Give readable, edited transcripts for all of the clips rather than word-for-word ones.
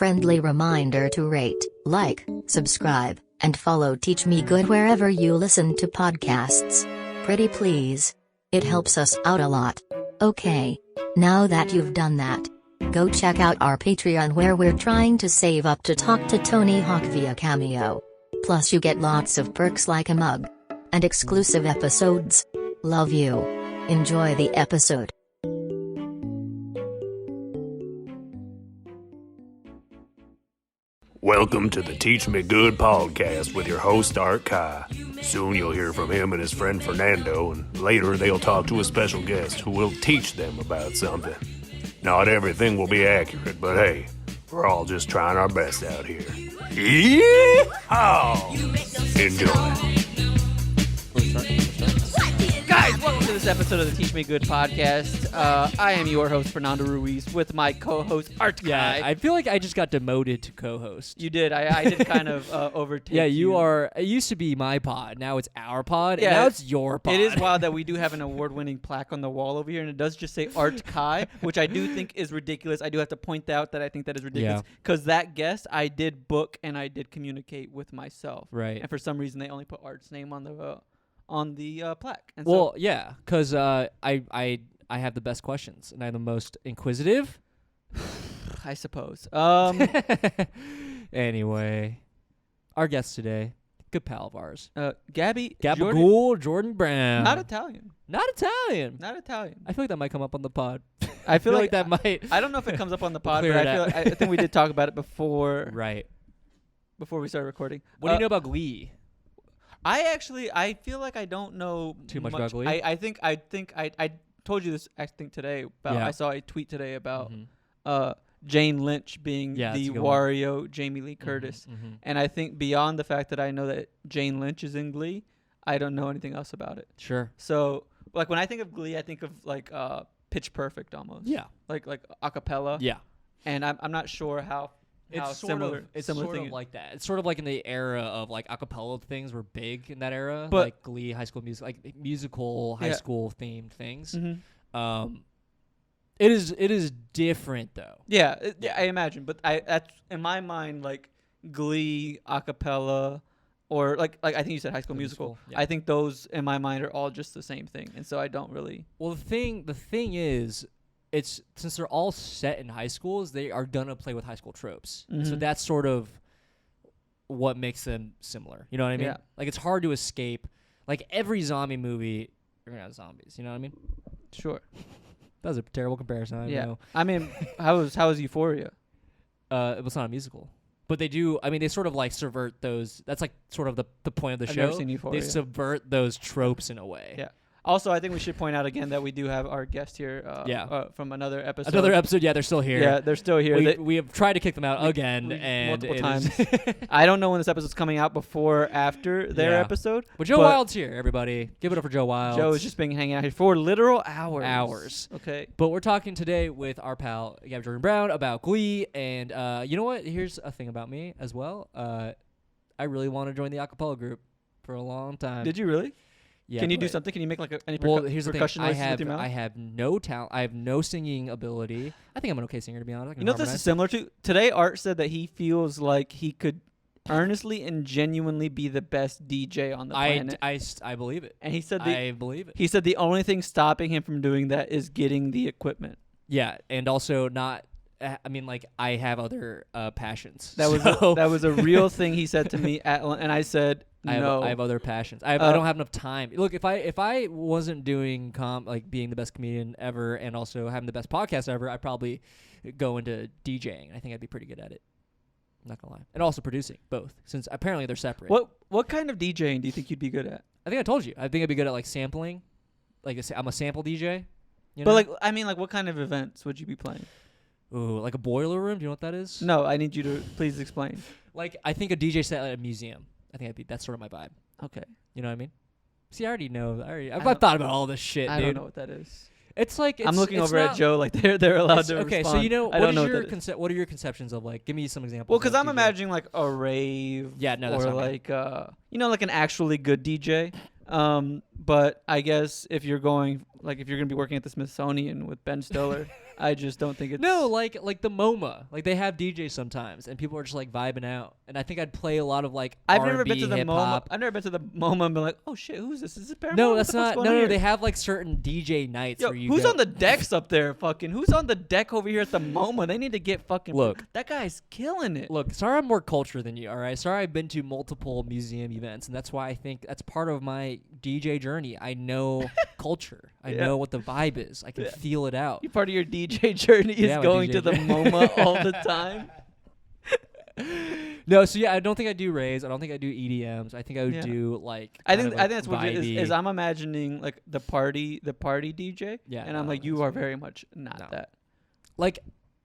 Friendly reminder to rate, like, subscribe, and follow Teach Me Good wherever you listen to podcasts. Pretty please. It helps us out a lot. Okay. Now that you've done that, go check out our Patreon where we're trying to save up to talk to Tony Hawk via Cameo. Plus you get lots of perks like a mug and exclusive episodes. Love you. Enjoy the episode. Welcome to the Teach Me Good podcast with your host Art Kai. Soon you'll hear from him and his friend Fernando, and later they'll talk to a special guest who will teach them about something. Not everything will be accurate, but hey, we're all just trying our best out here. Yeehaw! Enjoy. Guys, welcome to this episode of the Teach Me Good podcast. I am your host, Fernando Ruiz, with my co-host, Art Kai. Yeah, I feel like I just got demoted to co-host. You did. I did kind of overtake Yeah, you are. It used to be my pod. Now it's our pod. Yeah, and now it's your pod. It is wild that we do have an award-winning plaque on the wall over here, and it does just say Art Kai, which I do think is ridiculous. I do have to point out that I think that is ridiculous. Because that guest, I did book and I did communicate with myself. Right. And for some reason, they only put Art's name on the plaque. And Well, yeah, because I have the best questions, and I'm the most inquisitive. I suppose. Anyway, our guest today, good pal of ours, Gabby Jordan Brown. Not Italian. Not Italian. Not Italian. I feel like that might come up on the pod. I feel like that might. I don't know if it comes up on the pod, Clear but it I think we did talk about it before. Right. Before we started recording. What do you know about GLEE? I feel like I don't know Too much about GLEE? I think I told you this today about Yeah. I saw a tweet today about Jane Lynch being Yeah, that's the a good one. Wario Jamie Lee Curtis. And I think beyond the fact that I know that Jane Lynch is in GLEE, I don't know anything else about it. Sure. So like when I think of GLEE, I think of like Pitch Perfect almost. Yeah. Like acapella. Yeah. And I'm not sure how It's similar of like that. It's sort of like in the era of like acapella things were big in that era, But- like GLEE, High School Music, like musical high Yeah. school themed things. Mhm. It is different though. Yeah, I imagine, but that's in my mind like GLEE, acapella, or like I think you said High School Musical. Yeah. I think those in my mind are all just the same thing, and so I don't really. Well, the thing is, it's since they're all set in high schools, they are gonna play with high school tropes. So that's sort of what makes them similar. You know what I mean? Yeah. Like it's hard to escape. Like every zombie movie, you're gonna have zombies. You know what I mean? Sure. That was a terrible comparison. I know. I mean, how was Euphoria? It was not a musical, but they do. I mean, they sort of like subvert those. That's like sort of the point of the I've show. never seen Euphoria. They subvert those tropes in a way. Yeah. Also, I think we should point out again that we do have our guest here. From another episode. Another episode. Yeah, they're still here. Yeah, they're still here. We have tried to kick them out again, and multiple it times. is- I don't know when this episode's coming out, before or after their Yeah. episode. But Joe Wild's here, everybody. Give it up for Joe Wild. Joe has just been hanging out here for literal hours. Hours. Okay. But we're talking today with our pal Gabby Jordan Brown about GLEE, and you know what? Here's a thing about me as well. I really want to join the acapella group for a long time. Did you really? Yeah. Can you do but- something? Can you make like any Well, here's the thing. percussion I noises with have your mouth? I have no talent. I have no singing ability. I think I'm an okay singer, to be honest. I can You know what this is harmonize. similar to? Today, Art said that he feels like he could earnestly and genuinely be the best DJ on the planet. I believe it. And he said I believe it. he said the only thing stopping him from doing that is getting the equipment. Yeah, and also not. I mean, like I have other passions. That was a real thing he said to me and I said no. I have other passions. I don't have enough time. Look, if I wasn't doing like being the best comedian ever and also having the best podcast ever, I'd probably go into DJing. I think I'd be pretty good at it. I'm not gonna lie, and also producing both, since apparently they're separate. What kind of DJing do you think you'd be good at? I think I told you. I think I'd be good at like sampling. Like I'm a sample DJ. You But know? like I mean, like what kind of events would you be playing? Ooh, like a boiler room. Do you know what that is? No, I need you to please explain. Like I think a DJ set at a museum. I think that's sort of my vibe. Okay. You know what I mean? See, I already know. I've don't- thought about all this shit, I dude. don't know what that is. It's like I'm looking it's over at not- Joe like they're allowed to Okay, respond. so you know I don't know your what that is. what are your conceptions of like? Give me some examples. Well, because of I'm DJ. imagining like a rave. Yeah, no, that's or not me. like like an actually good DJ. But I guess if you're gonna be working at the Smithsonian with Ben Stiller, I just don't think it's No, like the MoMA. Like they have DJs sometimes, and people are just like vibing out. And I think I'd play a lot of like I've R&B, never been to the MoMA. hip-hop. I've never been to the MoMA and been like, oh shit, who's this? Is this Paramount? No, What that's the fuck's not. going No, on no, here? they have like certain DJ nights Yo, where you who's go. on the decks up there? Fucking who's on the deck over here at the MoMA? They need to get fucking. Look. that guy's killing it. Look, sorry I'm more cultured than you, all right? Sorry I've been to multiple museum events, and that's why I think that's part of my DJ journey. I know culture. I know what the vibe is. I can feel it out. Part of your DJ journey is my going DJ to the journey. MoMA all the time. No, so yeah, I don't think I do raves. I don't think I do EDMs. I think I would do like. I think kind of that's what it is I'm imagining like the party DJ. Yeah, and I'm like, you are very much not that. Like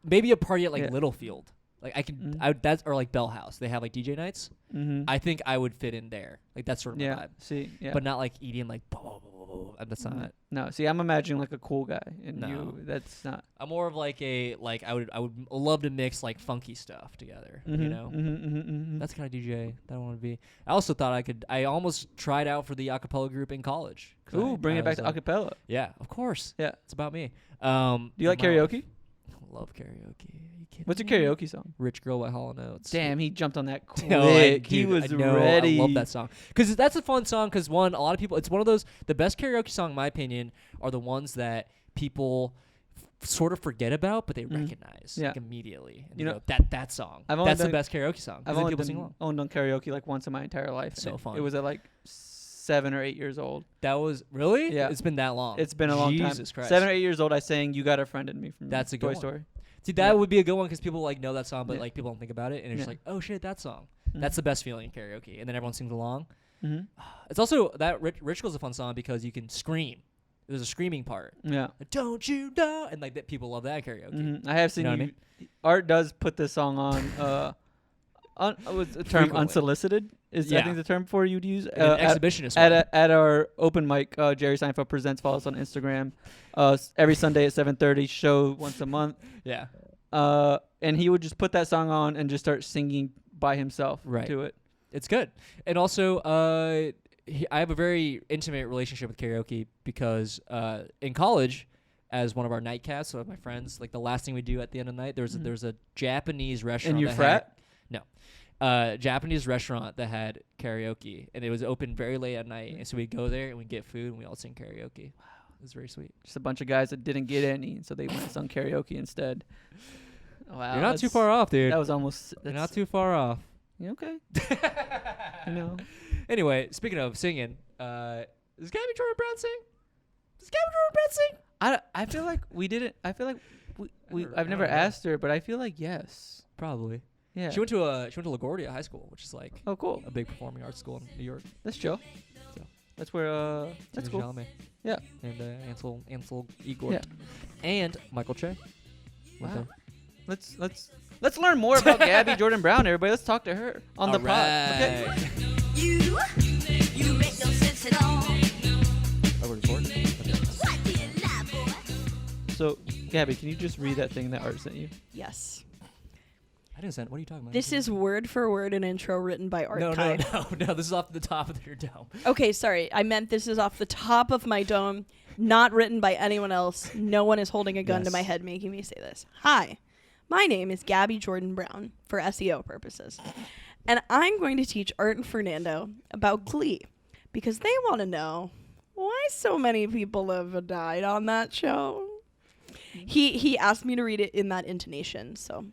maybe a party at like Yeah. Littlefield. Like I could, Mhm. I would, that's or like Bell House. They have like DJ nights. Mm-hmm. I think I would fit in there. Like that's sort of my vibe. See, yeah. But not like EDM. Like that's not. No, see, I'm imagining like a cool guy, and No. you. That's not. I'm more of like a like I would love to mix like funky stuff together. You know. That's the kind of DJ that I want to be. I also thought I almost tried out for the acapella group in college. Ooh, bring it back to was, acapella. Yeah, of course. Yeah. It's about me. Do you like my life. karaoke? I love karaoke. Are you kidding What's your me? karaoke song? Rich Girl by Hall & Oates. Damn, he jumped on that quick. No, he dude, was I know, ready. I love that song because that's a fun song. Because one, a lot of people, it's one of those. The best karaoke song, in my opinion, are the ones that people sort of forget about, but they recognize like, immediately. And You you know, know that song. I've only That's the done- best karaoke song. 'cause I've then only people sing along. done karaoke like once in my entire life. So and fun. It was at like 7 or 8 years old. That was really. Yeah. It's been that long. It's been a long time. Jesus Christ. 7 or 8 years old. I sang "You Got a Friend in Me" from That's a good Toy one. Story. See, that would be a good one because people like know that song, but Yeah. like people don't think about it, and it's just Yeah. like, oh shit, that song. Mhm. That's the best feeling in karaoke, and then everyone sings along. Mm-hmm. It's also that Rich Girl's a fun song because you can scream. There's a screaming part. Yeah. Don't you know? And like that, people love that karaoke. Mm-hmm. I have seen know you. what I Art does put this song on. Was the term Frequently. unsolicited? Is I Yeah. think the term for you'd use An exhibitionist. at our open mic. Jerry Seinfeld presents. Follow us on Instagram. Every Sunday at 7:30. Show once a month. Yeah. And he would just put that song on and just start singing by himself Right. to it. It's good. And also, I have a very intimate relationship with karaoke because in college, as one of our nightcasts, so with my friends, like the last thing we do at the end of the night, there's a Japanese restaurant. And you that frat? Japanese restaurant that had karaoke, and it was open very late at night. And so we'd go there and we'd get food and we all sing karaoke. Wow, it was very sweet. Just a bunch of guys that didn't get any, so they went and sung karaoke instead. Wow, You're not too far off, dude. That was almost. You're not too far off. Yeah, okay. You know. Anyway, speaking of singing, does Gabby Jordan Brown sing? Does Gabby Jordan Brown sing? I feel like we didn't. I feel like I I've never don't know. asked her, but I feel like yes. Probably. Yeah. She went to LaGuardia High School, which is like Oh, cool. a big performing arts school in New York. That's chill. So. That's where. That's Timothée cool. Chalamet. Yeah. And Ansel Elgort. Yeah. And Michael Che. Went Wow. there. Let's learn more about Gabby Jordan Brown, everybody. Let's talk to her on the pod. Okay. Alright. You make no sense at all. Oh, we're recording? Okay. What do you lie, boy? So, Gabby, can you just read that thing that Art sent you? Yes. I didn't send. What are you talking about? This is word for word an intro written by Art Kai. No. This is off the top of your dome. Okay, sorry. I meant this is off the top of my dome, not written by anyone else. No one is holding a gun to Yes. my head making me say this. Hi, my name is Gabby Jordan Brown for SEO purposes. And I'm going to teach Art and Fernando about GLEE because they want to know why so many people have died on that show. He asked me to read it in that intonation, so...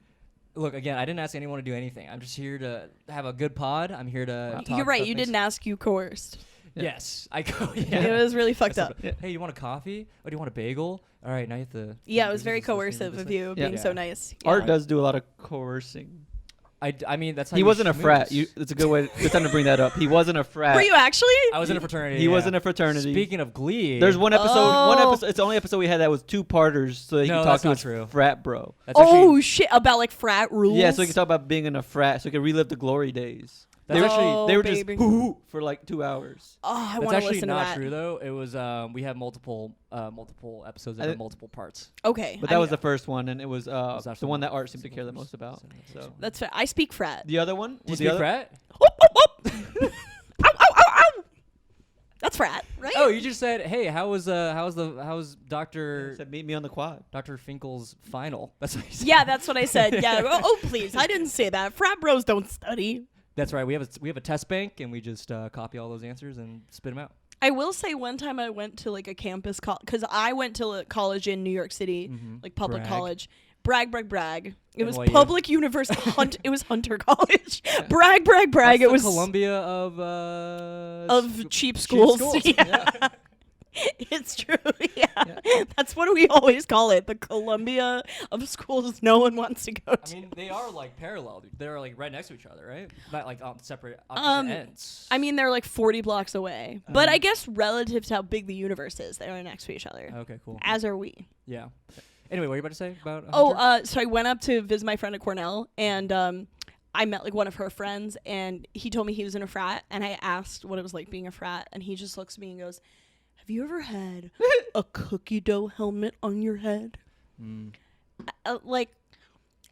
Look, again, I didn't ask anyone to do anything. I'm just here to have a good pod. I'm here to talk You're right, about you things. didn't ask, you coerced. Yes. I go, yeah. It was really fucked up. Hey, you want a coffee? Oh, do you want a bagel? All right, now you have to... Yeah, it was this very is- this thing, coercive this of thing. you Yeah. being so nice. Art Right. does do a lot of coercing. I mean, that's how He you wasn't a frat. schmooze. It's a good way. Good time to bring that up. He wasn't a frat. Were you actually? I was in a fraternity. He was yeah. in a fraternity. Speaking of GLEE... There's one episode. One Oh. episode. It's the only episode we had that was 2 parters, so that he No, could talk that's to not his true. frat bro. That's Oh actually, shit! About like frat rules. Yeah, so he could talk about being in a frat, so he could relive the glory days. That's They actually- were, they were baby. just hoo for like 2 hours. Oh, I that's want to actually listen to not that. true, though. It was... we had multiple episodes that I had thi- multiple parts. Okay, But that was the first one, and it was was the actually one the that Art seemed to care the most about. So That's fair. I speak frat. the other one, Do you was speak the other, frat? Ow, ow, ow, ow. That's frat, right? Oh, you just said, hey, how's Dr. Said meet me on the quad. Dr. Finkel's final? That's what you said. Yeah, that's what I said. Yeah. Oh, please. I didn't say that. Frat bros don't study. That's right. We have a test bank, and we just copy all those answers and spit them out. I will say one time I went to like a campus because I went to a college in New York City, like public Brag. college. Brag. It was NYU. public university. It was Hunter College. Brag. It was Columbia of cheap schools. Yeah. It's true. Yeah. That's what we always call it. The Columbia of schools no one wants to go to. I mean, they are like parallel. They're like right next to each other, right? Not like on separate opposite ends. I mean, they're like 40 blocks away. But I guess relative to how big the universe is, they're next to each other. Okay, cool. As are we. Yeah. Anyway, what are you about to say about Hunter? So I went up to visit my friend at Cornell, and I met like one of her friends, and he told me he was in a frat, and I asked what it was like being a frat, and he just looks at me and goes, have you ever had a cookie dough helmet on your head? Like,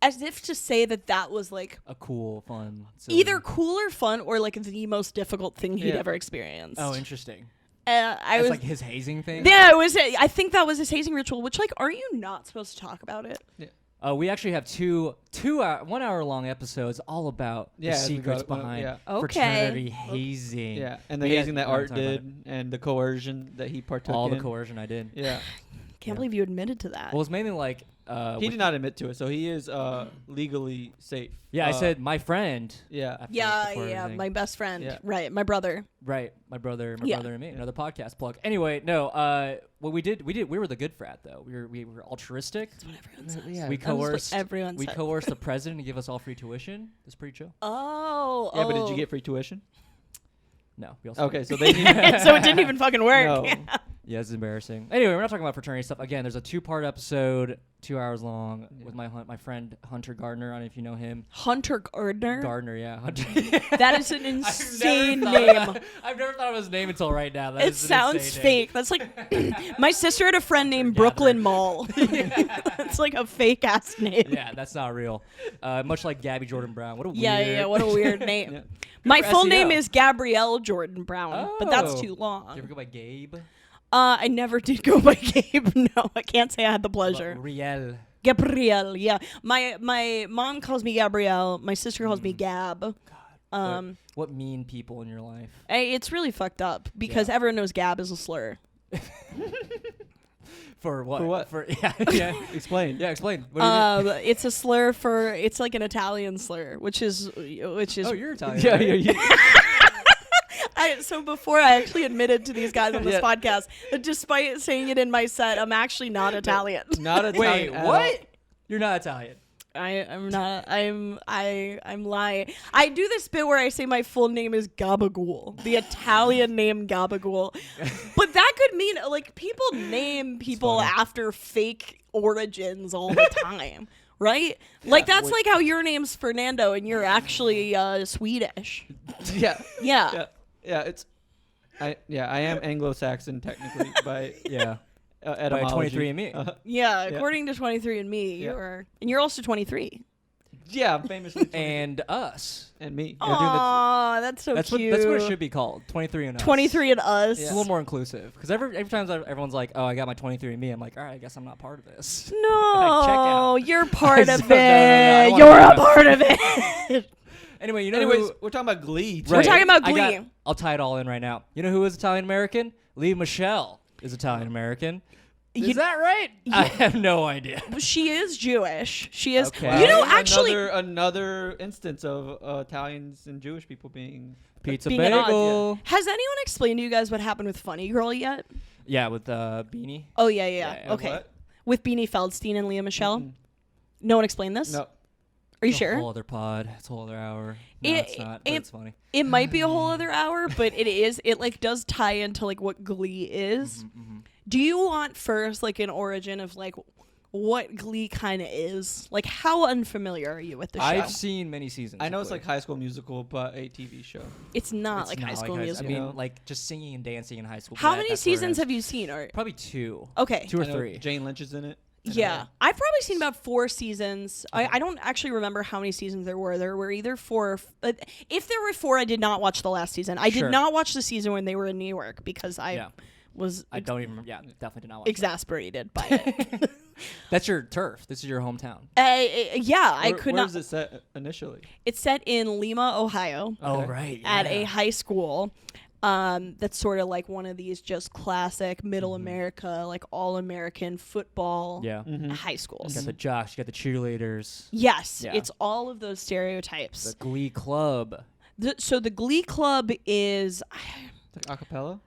as if to say that was like a cool, fun. Silly. either cool or fun, or like the most difficult thing he'd ever experienced. Oh, interesting. I It's was like his hazing thing. Yeah, it was. I think that was his hazing ritual. Which, like, aren't you not supposed to talk about it? Yeah. We actually have 1 hour long episodes all about the secrets behind fraternity hazing. Yeah, and the We hazing had- that we Art talked about did, and the coercion that he partook all in. the coercion I did. Yeah. Can't believe you admitted to that. Well, it's mainly like He did not admit to it, so he is legally safe. Yeah, I said my friend. Yeah. after yeah, before yeah, everything. my best friend. Yeah. Right, my brother. Right, my brother Yeah. and me. Another podcast plug. Anyway, no. What we did. We were the good frat though. We were altruistic. That's what everyone says. Yeah. We That was what coerced. everyone We said. coerced the president to give us all free tuition. It's pretty chill. Oh. Yeah, but did you get free tuition? No, we also Okay, so they need. So it didn't even fucking work. No. Yeah, it's embarrassing. Anyway, we're not talking about fraternity stuff. Again, there's a 2-part episode, 2 hours long, with my friend Hunter Gardner. I don't know if you know him. Hunter Gardner. Gardner, yeah. Hunter. That is an insane name. I've never thought of his name until right now. That It is an sounds insane fake. That's like my sister had a friend named Brooklyn Mall. That's like a fake ass name. name. Yeah, that's not real. Much like Gabby Jordan Brown. What a Yeah, weird. yeah, what a weird name. Yeah. My for full SEO. name is Gabrielle Jordan Brown, but that's Oh. too Did long. you ever go by Gabe? I never did go by Gabe. No, I can't say I had the pleasure. Riel. Gabrielle, yeah. My mom calls me Gabrielle. My sister calls me Gab. What mean people in your life? It's really fucked up because everyone knows Gab is a slur. For what? For what? For yeah. Explain. Yeah, explain. What do you It's a slur for. It's like an Italian slur, which is. Oh, you're Italian. Yeah, right? yeah. So before I actually admitted to these guys on this podcast that despite saying it in my set, I'm actually not Italian. Not a Wait, what? You're not Italian. I'm not. I'm lying. I do this bit where I say my full name is Gabagool, the Italian name Gabagool, but that could mean like people name people funny. after fake origins all the time, right? Like that's like how your name's Fernando and you're actually Swedish. Yeah. Yeah. Yeah. It's. I am Anglo-Saxon technically by Yeah. By etymology. 23andMe. Yeah, according to 23andMe, you're and you're also 23. Yeah, famously. And us. And me. doing the- Aw, that's so That's cute. what it should be called. 23 and us. 23 and us. It's a little more inclusive because every time everyone's like, "Oh, I got my 23andMe," I'm like, "All right, I guess I'm not part of this." No, check out. you're part of No, it. I wanna You're be a part part of it. Anyway, you know Anyways, who? we're talking about Glee. We're talking about Glee. I'll tie it all in right now. You know who is Italian American? Lee Michelle is Italian American. Is that right? I have no idea. She is Jewish. She is. Okay. You know, Well, actually, another instance of Italians and Jewish people being. Pizza being at odds, bagel. has anyone explained to you guys what happened with Funny Girl yet? Yeah, with Beanie. Oh yeah. Yeah, Okay. what? With Beanie Feldstein and Leah Michelle. No one explained this. No. Are you It's a sure? whole other pod. It's a whole other hour. No, It- it's not. But it- it's funny. It might be a whole other hour, but it is. It like does tie into like what Glee is. Do you want first like an origin of like what Glee kind of is? Like how unfamiliar are you with the show? I've seen many seasons. I know of it's Glee. like High School Musical, but a TV show. It's not It's like not High School I Musical. mean, know? like just singing and dancing in high school. How many seasons have you seen? Or Probably 2. okay, 2 or I know 3. Jane Lynch is in it. Yeah, I've probably seen about 4 seasons. I don't actually remember how many seasons there were. There were either 4. If there were 4, I did not watch the last season. I did not watch the season when they were in New York because I don't even. Yeah, definitely did not watch. Exasperated by it. That's your turf. This is your hometown. I could not. Where is it set initially? It's set in Lima, Ohio. Oh right. At a high school. That's sort of like one of these just classic middle America, like all American football high schools. You got the jocks, you got the cheerleaders. Yes, Yeah. it's all of those stereotypes. The Glee Club. So the Glee Club is It's like acapella.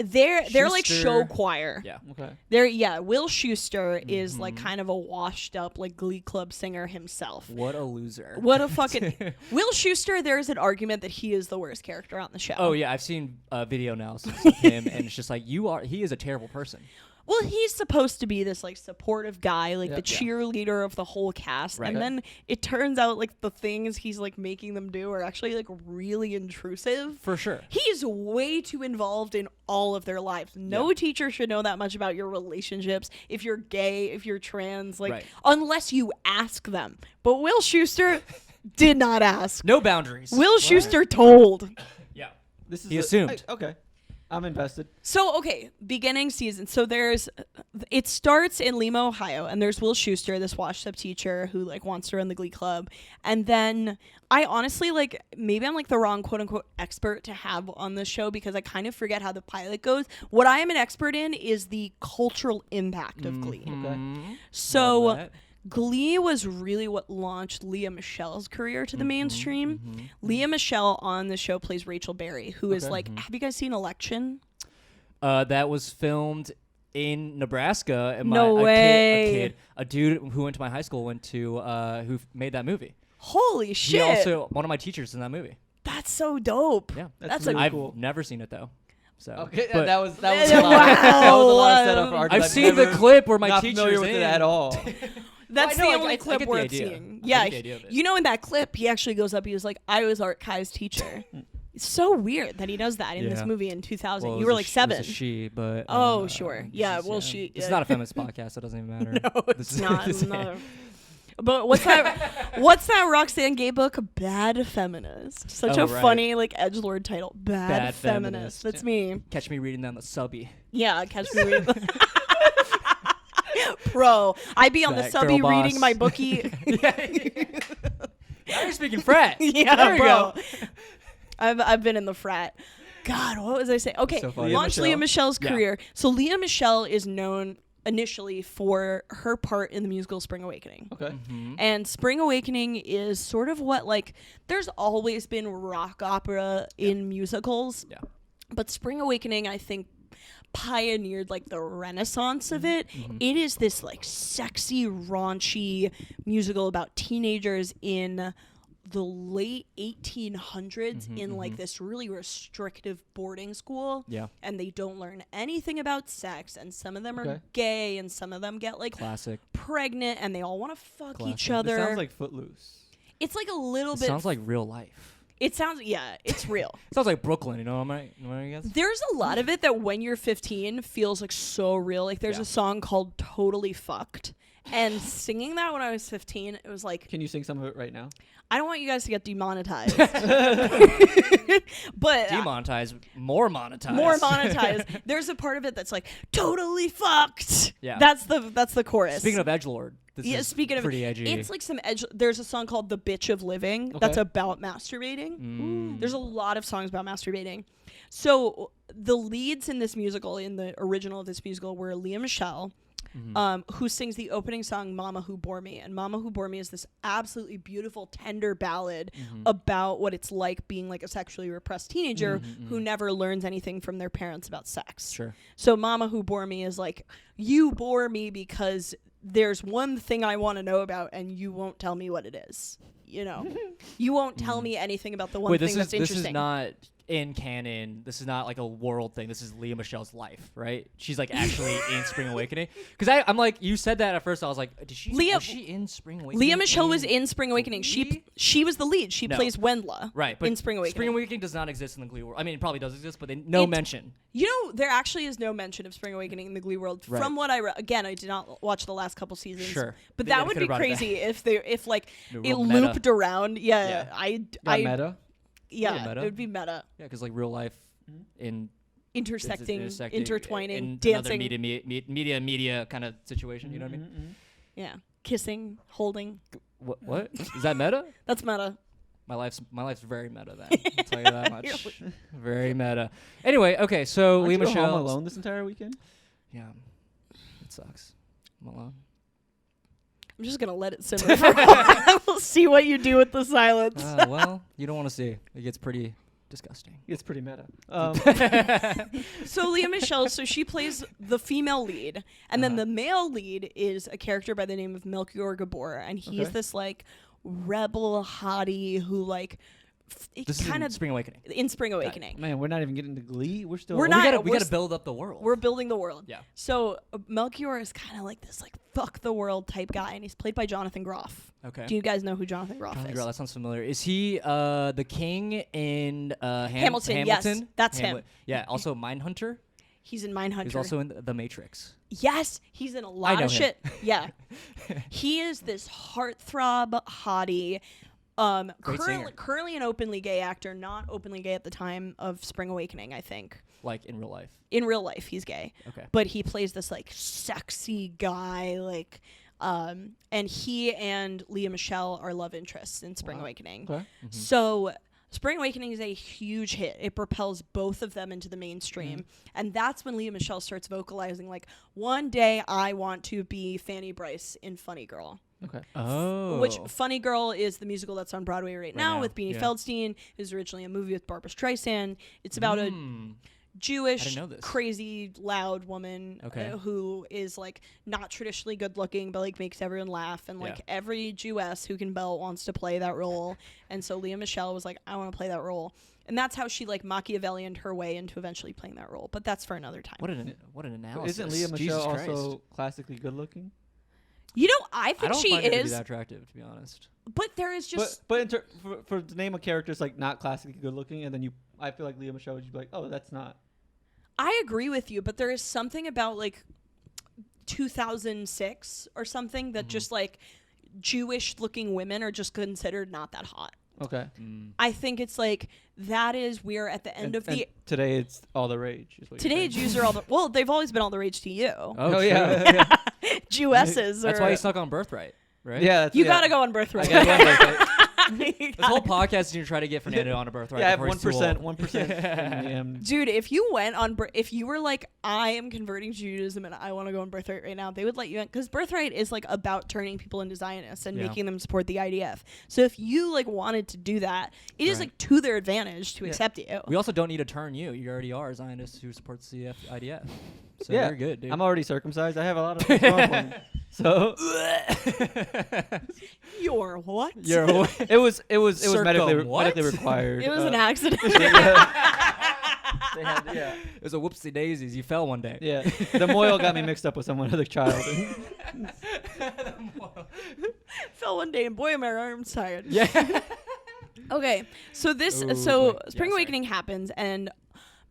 they're like Schuster. show choir. Yeah. Okay. Will Schuster is like kind of a washed up like Glee Club singer himself. What a loser. What a fucking Will Schuster, there's an argument that he is the worst character on the show. Oh yeah, I've seen video analysis of him, and it's just like he is a terrible person. Well, he's supposed to be this like supportive guy, like the Yep. cheerleader of the whole cast, Right. and then it turns out like the things he's like making them do are actually like really intrusive. For sure. He's way too involved in all of their lives. No teacher should know that much about your relationships, if you're gay, if you're trans, like unless you ask them. But Will Schuster did not ask. No boundaries. Will Schuster told. Yeah. This is He assumed. Okay. I'm invested. So, okay, beginning season. So it starts in Lima, Ohio, and there's Will Schuster, this washed up teacher who like wants to run the Glee Club. And then I honestly like, maybe I'm like the wrong quote unquote expert to have on this show because I kind of forget how the pilot goes. What I am an expert in is the cultural impact of Glee. Okay. So Glee was really what launched Leah Michelle's career to the mainstream. Leah Michelle on the show plays Rachel Berry, who is like, have you guys seen Election? That was filmed in Nebraska. And No way. A dude who went to my high school went to who made that movie. Holy shit. He also one of my teachers in that movie. That's so dope. Yeah, That's really a I've cool. never seen it though. So Okay, but that was a lot. Wow. That was a lot of setup for argument. I've seen the clip where my not teacher's familiar with in. it at all. That's Well, I know, the only I clip get the worth idea. seeing. I Yeah, get the idea of it. you know, in that clip, he actually goes up. He was like, "I was Art Kai's teacher." It's so weird that he does that in this Yeah. movie in 2000. Well, it you was were a like sh- it 7. was a she, but Oh, sure. Yeah, she's- well, she- It's yeah. not a feminist podcast, so it doesn't even matter. No, This it's is- not. this is- not a- But what's that? What's that Roxane Gay book? Bad Feminist. Such Oh, a right. funny like edgelord title. Bad, Bad Feminist. Feminist. That's me. Catch me reading down the subby. Yeah, catch me reading. Bro, I'd be on the That subby girl reading boss. my bookie. Now you're speaking frat. Yeah, There we bro. go. I've been in the frat. God, what was I saying? Okay, So funny. launch Leah Michelle's Yeah. career. So Leah Michelle is known initially for her part in the musical Spring Awakening. Okay. And Spring Awakening is sort of what, like, there's always been rock opera in musicals. Yeah. But Spring Awakening, I think, pioneered like the renaissance of it. It is this like sexy, raunchy musical about teenagers in the late 1800s in like this really restrictive boarding school. Yeah. And they don't learn anything about sex, and some of them are Okay. gay, and some of them get like Classic. pregnant, and they all want to fuck Classic. each It other. It sounds like Footloose. It's like a little It bit. sounds like real life. It sounds, yeah, it's real. Sounds like Brooklyn. You know what I guess? There's a lot of it that when you're 15 feels like so real. Like there's Yeah. a song called Totally Fucked. And singing that when I was 15, it was like, Can you sing some of it right now? I don't want you guys to get demonetized. But Demonetize, more monetized. more monetized. There's a part of it that's like totally fucked. Yeah. That's the chorus. Speaking of edgelord, this yeah, is speaking of pretty edgy. it's like some edge. There's a song called "The Bitch of Living" that's Okay. about masturbating. Mm. There's a lot of songs about masturbating. So the leads in this musical, in the original of this musical, were Leah Michelle, who sings the opening song "Mama Who Bore Me," and "Mama Who Bore Me" is this absolutely beautiful, tender ballad about what it's like being like a sexually repressed teenager who never learns anything from their parents about sex. Sure. So "Mama Who Bore Me" is like, you bore me because there's one thing I want to know about, and you won't tell me what it is. You know, you won't tell me anything about the one Wait, thing that's this interesting. is not in canon. This is not like a world thing. This is Lea Michele's life, right? She's like actually in Spring Awakening. Because I'm like, you said that at first. I was like, was she in Spring Awakening? Lea Michele was in Spring Awakening. She was the lead. She plays Wendla. Right, but in Spring Awakening. Spring Awakening does not exist in the Glee world. I mean, it probably does exist, but no mention. You know, there actually is no mention of Spring Awakening in the Glee world. Right. From what I again, I did not watch the last couple seasons. Sure, but that would be crazy if it real looped around. Yeah, Meta. Yeah, meta. it would be meta. Yeah, because like real life in Intersecting, intertwining, in dancing. Another media kind of situation. You know what I mean? Yeah, kissing, holding. What is that meta? That's meta. My life's very meta. Then I'll tell you that much. Very meta. Anyway, okay, so Lea Michele home alone this entire weekend. Yeah, it sucks. I'm alone. I'm just gonna let it simmer for a while. We'll see what you do with the silence. Well, you don't want to see. It gets pretty disgusting. It's pretty meta. So Lea Michele, so she plays the female lead, and then the male lead is a character by the name of Melchior Gabor, and he's this like rebel hottie who like this kind is of Spring Awakening. in Spring Awakening. Man, we're not even getting to Glee. We're still. We're We not. gotta build up the world. We're building the world. Yeah. So Melchior is kind of like this like fuck the world type guy, and he's played by Jonathan Groff. Okay. Do you guys know who Jonathan Groff is? That sounds familiar. Is he the king in Hamilton? Yes, that's him. Yeah. Also Mindhunter. He's in Mindhunter. He's also in The Matrix. Yes, he's in a lot know of him. shit. Yeah. He is this heartthrob hottie. Currently an openly gay actor, not openly gay at the time of Spring Awakening, I think. Like in real life. In real life, he's gay. Okay. But he plays this like sexy guy, like, and he and Lea Michele are love interests in Spring Awakening. Okay. So Spring Awakening is a huge hit. It propels both of them into the mainstream. And that's when Lea Michele starts vocalizing, like, one day I want to be Fanny Bryce in Funny Girl. Okay. Oh. Which Funny Girl is the musical that's on Broadway right now with Beanie yeah. Feldstein. It was originally a movie with Barbra Streisand. It's about a Jewish, crazy, loud woman who is like not traditionally good looking, but like makes everyone laugh. And like every Jewess who can belt wants to play that role. And so Lea Michele was like, I want to play that role. And that's how she like Machiavellianed her way into eventually playing that role. But that's for another time. What an analysis. Isn't Lea Michele Jesus also Christ. classically good looking? You know, I think don't she find her to be is. that attractive, to be honest. But there is just. But for the name of characters like not classically good looking, and then I feel like Lea Michele would just be like, oh, that's not. I agree with you, but there is something about like 2006 or something that just like Jewish looking women are just considered not that hot. Okay. I think it's like we're at the end of the. Today it's all the rage. Today Jews are all the. Well, they've always been all the rage to you. Oh yeah. Jewesses. That's why you stuck on Birthright, right? Yeah. You gotta go on Birthright. I gotta go on Birthright. This whole podcast is you try to get Fernando on a Birthright. Yeah, I have 1%. 1%. Dude, if you went on, if you were like, I am converting to Judaism and I want to go on Birthright right now, they would let you in because Birthright is like about turning people into Zionists and making them support the IDF. So if you like wanted to do that, it is like to their advantage to accept you. We also don't need to turn you. You already are a Zionist who supports the IDF. So you're good, dude. I'm already circumcised. I have a lot of things going for me. So You're what? it was medically required. It was an accident. It was a whoopsie daisies. You fell one day. Yeah. The moil got me mixed up with someone other child. Fell one day and boy, am my arms tired. Yeah. Okay, so Spring Awakening happens, and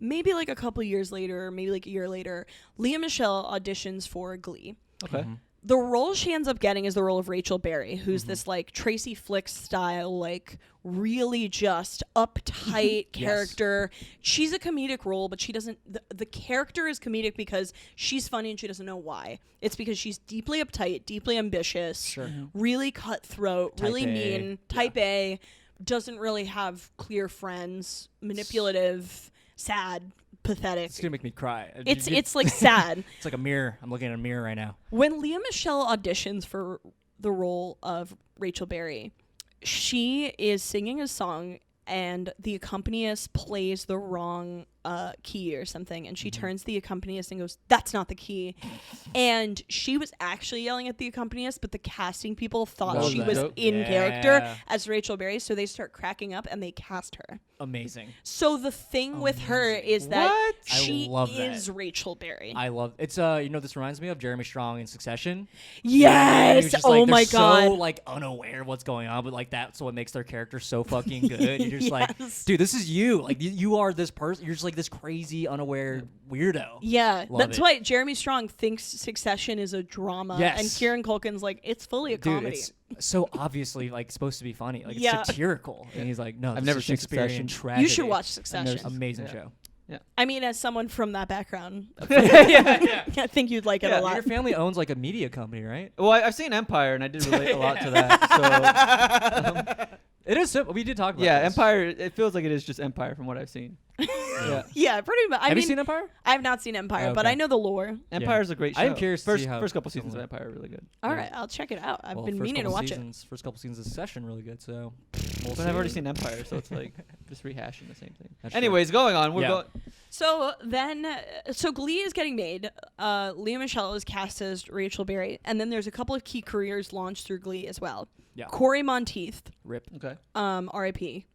maybe like a couple years later, maybe like a year later, Lea Michele auditions for Glee. Okay. The role she ends up getting is the role of Rachel Berry, who's this like Tracy Flick style, like really just uptight character. She's a comedic role, but she doesn't. The character is comedic because she's funny and she doesn't know why. It's because she's deeply uptight, deeply ambitious, really cutthroat, really mean, type A, doesn't really have clear friends, manipulative, sad. Pathetic. It's gonna make me cry. It's like sad. It's like a mirror. I'm looking at a mirror right now. When Lea Michele auditions for the role of Rachel Berry, she is singing a song and the accompanist plays the wrong key or something, and she turns the accompanist and goes, "That's not the key." And she was actually yelling at the accompanist, but the casting people thought Love she that. was in character Yeah. as Rachel Berry, so they start cracking up and they cast her. Amazing. So the thing with her is that What? she I love that. is Rachel Berry. I love it's this reminds me of Jeremy Strong in Succession. Yes. You're just, Oh like, my they're god. so like unaware of what's going on, but like that's what makes their character so fucking good. You're just like, Yes. dude, this is you. Like you are this person. You're just like this crazy unaware weirdo. Yeah, Love that's it. why Jeremy Strong thinks Succession is a drama, Yes. and Kieran Culkin's like, it's fully a Dude, comedy. it's so obviously like supposed to be funny. Like Yeah. it's satirical. And he's like, no, I've this never is seen Shakespearean Succession. tragedy. You should watch Succession. Amazing Yeah. show. I mean, as someone from that background, yeah. I think you'd like it Yeah, a lot. Your family owns like a media company, right? Well, I've seen Empire, and I did relate a lot to that. So, It is simple. We did talk about yeah, this. Empire. It feels like it is just Empire from what I've seen. Yeah, Yeah, pretty much. Have you seen Empire? I have not seen Empire, Oh, but okay. I know the lore. Empire's a great show. I am curious to First, see how first couple some seasons of of it- Empire are really good. All Yeah. right, I'll check it out. I've Well, been first meaning to couple watch it. seasons, First couple seasons of Succession really good. So we'll But I've already see. seen Empire, so it's like just rehashing the same thing. That's true. Anyways, going on. We're Yeah. going. So then, so Glee is getting made. Leah Michele is cast as Rachel Berry, and then there's a couple of key careers launched through Glee as well. Yeah. Corey Monteith, Rip. Okay. R.I.P.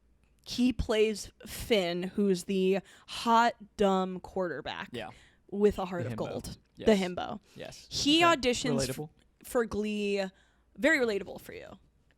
He plays Finn, who's the hot, dumb quarterback Yeah. with a heart The of himbo. gold. Yes. The himbo. Yes. He Okay. auditions Relatable. for Glee. Very relatable for you.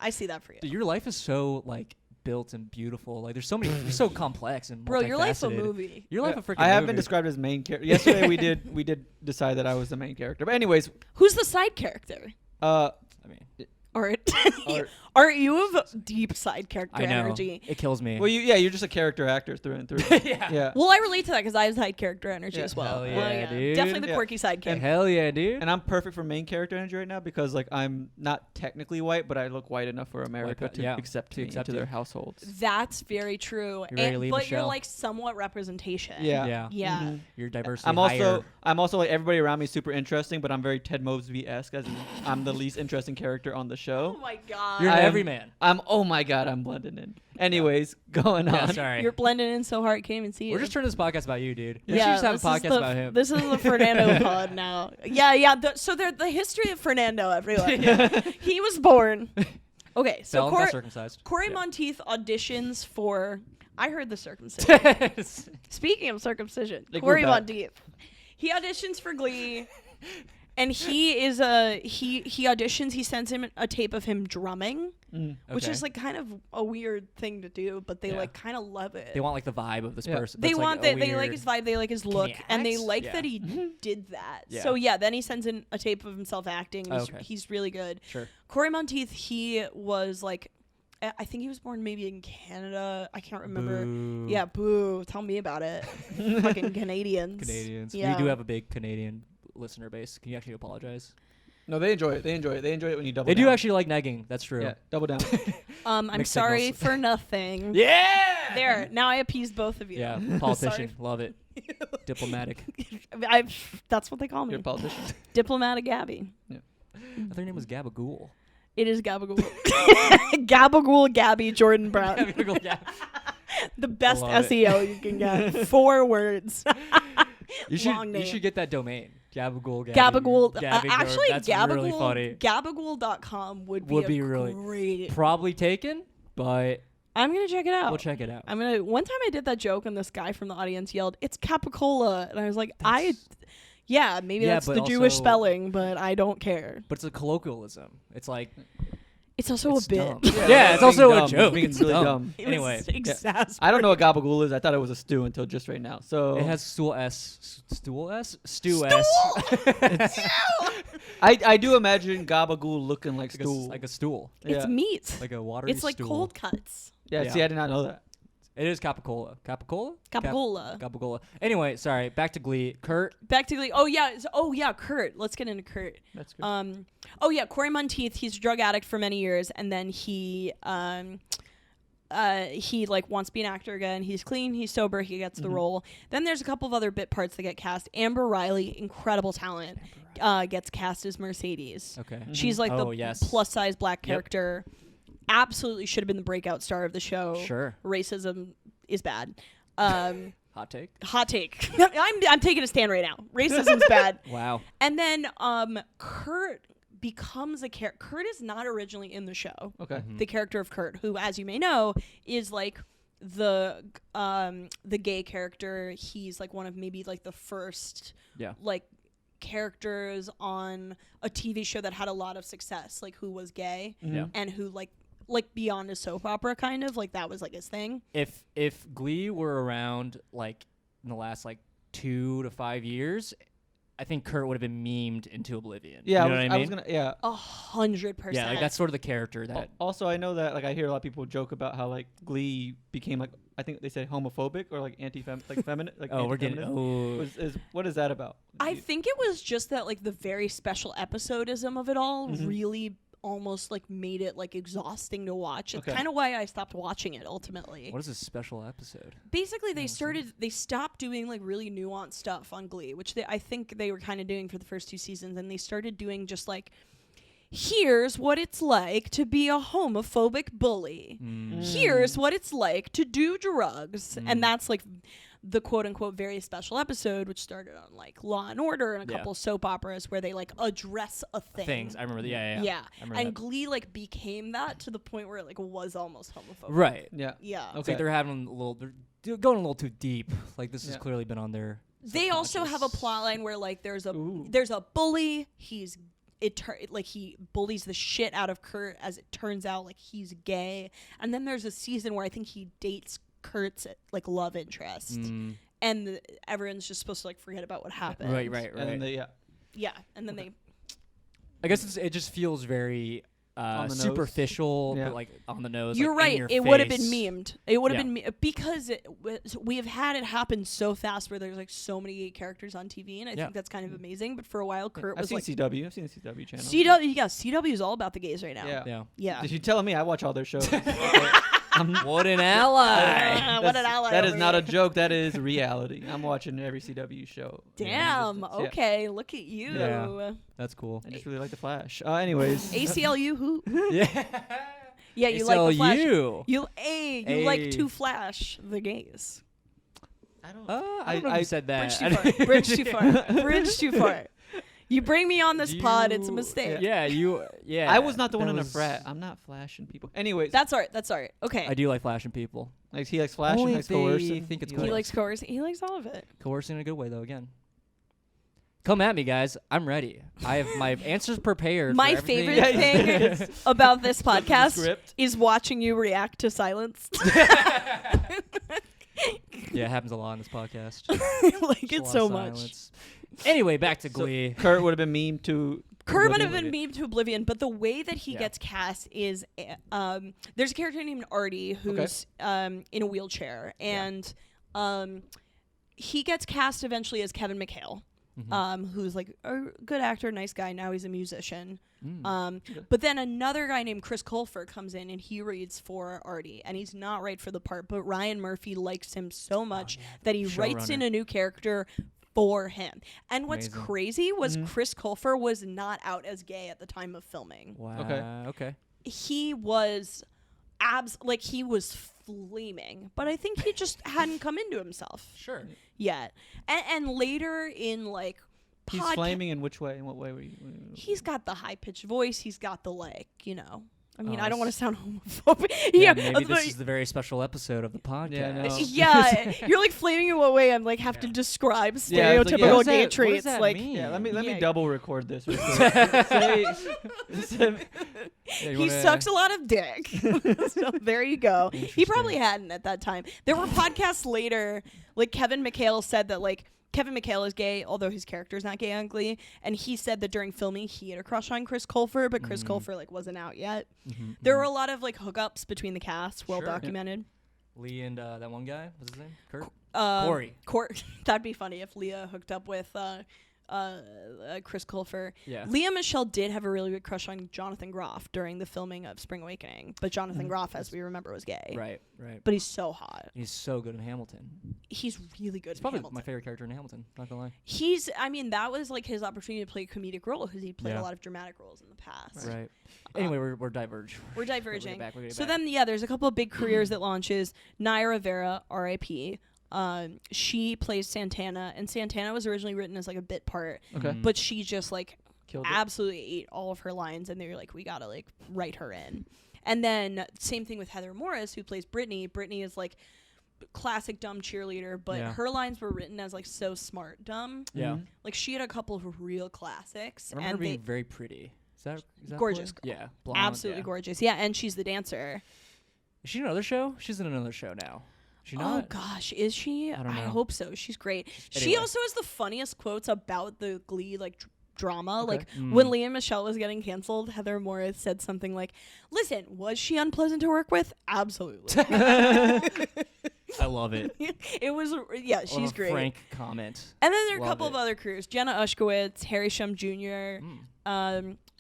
I see that for you. Dude, your life is so like built and beautiful. Like there's so many. You're so complex and Bro, your life's a multifaceted. movie. Your life a freaking. I have movie. been described as main character. Yesterday we did decide that I was the main character. But anyways, Who's the side character? I mean, Art. Art. Art, you have deep side character I know. energy. It kills me. well, you're just a character actor through and through. yeah. Yeah. Well, I relate to that because I have side character energy Yeah. as well. Hell Well, yeah, dude. Definitely the Yeah. quirky sidekick. Hell yeah, dude. And I'm perfect for main character energy right now because like I'm not technically white, but I look white enough for America Like, to yeah, accept to me accept into you. their households. That's very true. You're very Lee But you're Michele. like somewhat representation. Yeah. Yeah. Yeah. Mhm. Your diversity. I'm higher. also like everybody around me is super interesting, but I'm very Ted Mosby-esque as in I'm the least interesting character on the Oh show. my god. You're I an am- everyman. Oh my god, I'm blending in. Anyways, going Yeah, on. sorry. You're blending in so hard, can't even see you. We're just turning this podcast about you, dude. We should Yeah, just have a this is podcast the- about him. This is the Fernando pod now. Yeah. So they're the history of Fernando, everyone. He was born. Okay, so Fell and got circumcised. Corey Yeah. Monteith auditions for. I heard the circumcision. Speaking of circumcision, Like, Corey we're back. Monteith. He auditions for Glee, and he is he auditions. He sends him a tape of him drumming, which Okay. is like kind of a weird thing to do, but they Yeah. like kind of love it. They want like the vibe of this Yeah. person. They That's, want like, a they like weird- his vibe, they like his look, he and they act? like Yeah. that he did that. Yeah. So yeah, then he sends in a tape of himself acting. And Okay. he's really good. Sure. Corey Monteith, he was like, I think he was born maybe in Canada. I can't remember. Boo. Yeah, boo. Tell me about it. Fucking Canadians. Canadians. Yeah. We do have a big Canadian listener base. Can you actually apologize? No, they enjoy it. They enjoy it when you double They down. do actually like negging. That's true. Yeah, double down. I'm Mixed sorry signals. for nothing. Yeah. There. Now I appeased both of you. Yeah. Sorry. Politician. Love it. Diplomatic. That's what they call me. You're a politician. Diplomatic Gabby. I thought her name was Gabagool. It is Gabagool. Gabagool Gabby Jordan Brown. Gabagool. Yeah. The best love it. SEO you can get. 4 words. You should Long you name. should get that domain. Gabagool. Gabagool. Gabby Actually, Jordan. That's Gabagool. really funny. Gabagool.com would be really- great. Probably taken, but I'm gonna check it out. we'll check it out. One time I did that joke and this guy from the audience yelled, "It's Capicola," and I was like, maybe Yeah, that's but the Jewish also- spelling, but I don't care. But it's a colloquialism. It's like It's also it's a bit. dumb. Yeah, it's also a joke. Being It's really dumb. dumb. It Anyway, was exasperating. I don't know what gabagool is. I thought it was a stew until just right now. So it has stool S. Stool S? Stew S. I do imagine gabagool looking like stool. Like a stool. Yeah. It's meat. Like a watery It's like stool. cold cuts. Yeah, Yeah. see, I did not know that. It is Capicola. Capicola? Capicola. Capicola. Anyway, sorry. Back to Glee. Kurt. Back to Glee. Oh yeah, Kurt. Let's get into Kurt. That's good. Oh yeah, Corey Monteith. He's a drug addict for many years, and then he like wants to be an actor again. He's clean. He's sober. He gets the role. Then there's a couple of other bit parts that get cast. Amber Riley, incredible talent, gets cast as Mercedes. Okay. She's like Oh, the yes. plus size black Yep. character. Absolutely should have been the breakout star of the show. Sure. Racism is bad. Hot take. Hot take. I'm taking a stand right now. Racism's bad. Wow. And then Kurt becomes a character. Kurt is not originally in the show. Okay. The character of Kurt, who, as you may know, is like the gay character. He's like one of maybe like the first like characters on a TV show that had a lot of success, like who was gay and who like beyond a soap opera kind of like that was like his thing. If Glee were around like in the last like 2 to 5 years, I think Kurt would have been memed into oblivion. Yeah, you know what I mean? I was gonna 100%. Yeah, like that's sort of the character that. Also, I know that like I hear a lot of people joke about how like Glee became like I think they say homophobic or like feminine. Like we're getting. What is that about? I think it was just that like the very special episodism of it all really almost like made it like exhausting to watch. It's kind of why I stopped watching it ultimately. What is this special episode? Basically, they stopped doing like really nuanced stuff on Glee, which I think they were kind of doing for the first 2 seasons, and they started doing just like, here's what it's like to be a homophobic bully. Here's what it's like to do drugs. And that's like the quote-unquote very special episode, which started on like Law and Order and a couple soap operas where they like address a thing. Things. I remember that. Yeah. And Glee like became that to the point where it like was almost homophobic. Right. Yeah. It's like they're having they're going a little too deep. Like this has clearly been on their. They also have a plot line where like there's a bully. He bullies the shit out of Kurt, as it turns out like he's gay. And then there's a season where I think he dates Kurt's like love interest, and everyone's just supposed to like forget about what happened. Right. And And then they. I guess it just feels very superficial, but like on the nose. You're like, right. in your It would have face. been memed. It would have been because we have had it happen so fast where there's like so many characters on TV, and I think that's kind of amazing. But for a while, Kurt was I've like seen CW. I've seen the CW channel. CW is all about the gays right now. Yeah. Did you telling me I watch all their shows? What an ally! What an ally! That is over not here. a joke. That is reality. I'm watching every CW show. Damn. Okay. Look at you. Yeah. That's cool. I just really like the Flash. Anyways. ACLU who? Yeah. Yeah, you like the Flash. ACLU. You like to Flash the gays. I don't. I don't know if you said that. Bridge too far. Bridge too far. You bring me on this pod, it's a mistake. Yeah. I was not the one in a frat. I'm not flashing people. Anyways. That's all right. Okay. I do like flashing people. Like he likes flashing, Only likes if they coercing. think it's He cool. likes coercing. He likes all of it. Coercing in a good way, though. Again, come at me, guys. I'm ready. I have my answers prepared. My for everything. favorite thing about this podcast script. is watching you react to silence. Yeah, it happens a lot on this podcast. I like it so much. Silence. Anyway, back to Glee. Kurt would have been memed to. Kurt would have been memed to oblivion, but the way that he gets cast is there's a character named Artie who's in a wheelchair, and he gets cast eventually as Kevin McHale, who's like a good actor, nice guy. Now he's a musician. But then another guy named Chris Colfer comes in and he reads for Artie, and he's not right for the part, but Ryan Murphy likes him so much that he writes in a new character for him. And what's crazy was Chris Colfer was not out as gay at the time of filming. Wow. Okay. He was he was flaming, but I think he just hadn't come into himself yet. And later in like He's flaming in which way? In what way were you? He's got the high pitched voice. He's got the I mean, I don't want to sound homophobic. Maybe this is the very special episode of the podcast. Yeah, you're like flaming in what way? I'm like have to describe stereotypical gay traits. Like, mean? Let me double record this. He sucks a lot of dick. So there you go. He probably hadn't at that time. There were podcasts later, like Kevin McHale said that like. Kevin McHale is gay, although his character's not gay on Glee, and he said that during filming he had a crush on Chris Colfer, but Chris Colfer like wasn't out yet. There were a lot of like hookups between the cast, well documented. Lee and that one guy, what's his name? Kurt? Corey. That'd be funny if Leah hooked up with Chris Colfer. Yeah. Leah Michelle did have a really good crush on Jonathan Groff during the filming of Spring Awakening, but Jonathan Groff, as we remember, was gay. Right. But he's so hot. He's so good in Hamilton. He's really good. He's probably my favorite character in Hamilton. Not gonna lie. That was like his opportunity to play a comedic role because he played a lot of dramatic roles in the past. Right. Anyway, we're diverging. We're diverging. We're Then there's a couple of big careers that launches. Naya Rivera, R.I.P. She plays Santana, and Santana was originally written as like a bit part, Okay. but she just like Killed it. absolutely ate all of her lines, and they were like, we gotta like write her in. And then same thing with Heather Morris, who plays Brittany. Brittany is like classic dumb cheerleader, but Yeah. her lines were written as like so smart dumb. Yeah. Like she had a couple of real classics, I remember and her being they very pretty. Is that gorgeous Chloe? girl. Yeah. Blonde, absolutely yeah. gorgeous. Yeah, and she's the dancer. Is she in another show? She's in another show now. Is she Oh not? gosh, is she? I don't know. hope so. She's great. She Anyway. also has the funniest quotes about the Glee like drama. Okay. Like Mm. when Leah and Michelle was getting canceled, Heather Morris said something like, "Listen, was she unpleasant to work with? Absolutely." I love it. It was yeah, What she's a great. frank comment. And then there are a Love couple it. of other crews: Jenna Ushkowitz, Harry Shum Jr.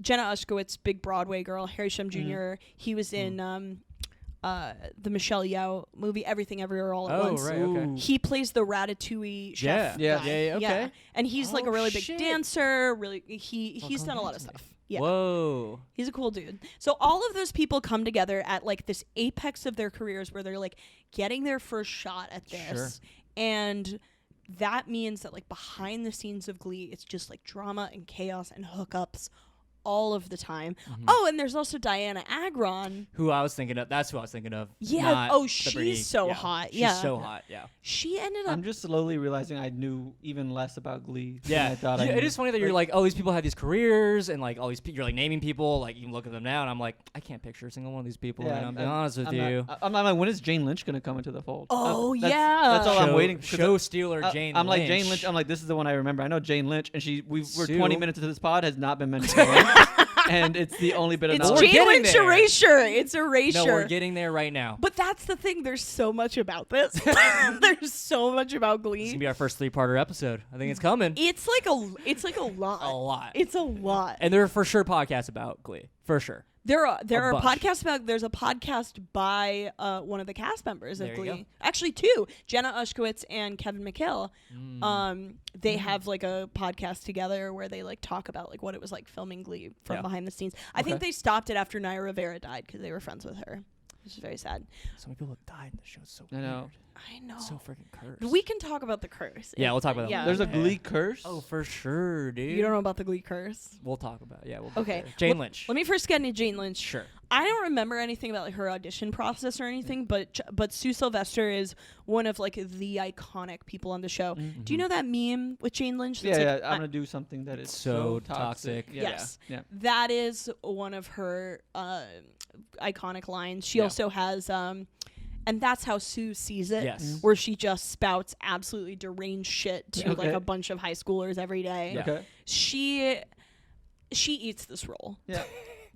Jenna Ushkowitz, big Broadway girl. Harry Shum Jr. He was in the Michelle Yeoh movie Everything Everywhere All at Oh, Once. right, okay. He plays the Ratatouille chef. Yeah. guy. Yeah, okay. And he's like Oh, a really big shit. dancer. Really, he's done a lot of Amazing. stuff. Yeah. Whoa. He's a cool dude. So all of those people come together at like this apex of their careers where they're like getting their first shot at this. Sure. And that means that like behind the scenes of Glee, it's just like drama and chaos and hookups all of the time. Oh, and there's also Diana Agron. Who I was thinking of. That's who I was thinking of. Yeah. not Oh, the she's Brittany- so yeah. hot. She's Yeah. so hot. Yeah. She ended up I'm just slowly realizing I knew even less about Glee. than Yeah. I thought I It knew. is funny that you're like, oh, these people have these careers, and like all these, you're like naming people, like you can look at them now, and I'm like, I can't picture a single one of these people. Yeah, and I'm being honest with I'm you. I'm like, when is Jane Lynch gonna come into the fold? Oh, That's- yeah. That's all I'm waiting. 'cause Show stealer Jane. I'm like Lynch. Jane Lynch. I'm like, this is the one I remember. I know Jane Lynch, and we're Sue. 20 minutes into this pod has not been mentioned once, and it's the only bit of it's knowledge. We're Jane getting Lynch there. erasure. It's erasure. No, we're getting there right now. But that's the thing. There's so much about this. There's so much about It's Glee. gonna be our first 3-parter episode. I think it's coming. It's like a lot. A lot. It's a lot. And there are for sure podcasts about Glee. For sure. There are bunch. podcasts about. There's a podcast by one of the cast members of There you Glee. go. Actually, two: Jenna Ushkowitz and Kevin McHale. They have like a podcast together where they like talk about like what it was like filming Glee from Yeah. behind the scenes. I think Okay. they stopped it after Naya Rivera died because they were friends with her, which is very sad. So many people have died in the show. It's so I know. weird. I know. So freaking cursed. We can talk about the curse. Yeah, we'll talk about that Yeah. There's a Yeah. Glee curse. Oh, for sure, dude. You don't know about the Glee curse? We'll talk about it. Yeah, we'll Okay. Jane Well, Lynch. Let me first get into Jane Lynch. Sure. I don't remember anything about like her audition process or anything, but Sue Sylvester is one of like the iconic people on the show. Do you know that meme with Jane Lynch? Yeah, that's, like, I'm gonna do something that is So so toxic. Yeah. Yes. Yeah. That is one of her iconic lines. She Yeah. also has and that's how Sue sees it. Yes. Where she just spouts absolutely deranged shit to like Okay. a bunch of high schoolers every day. Yeah. Okay. She eats this role. Yeah.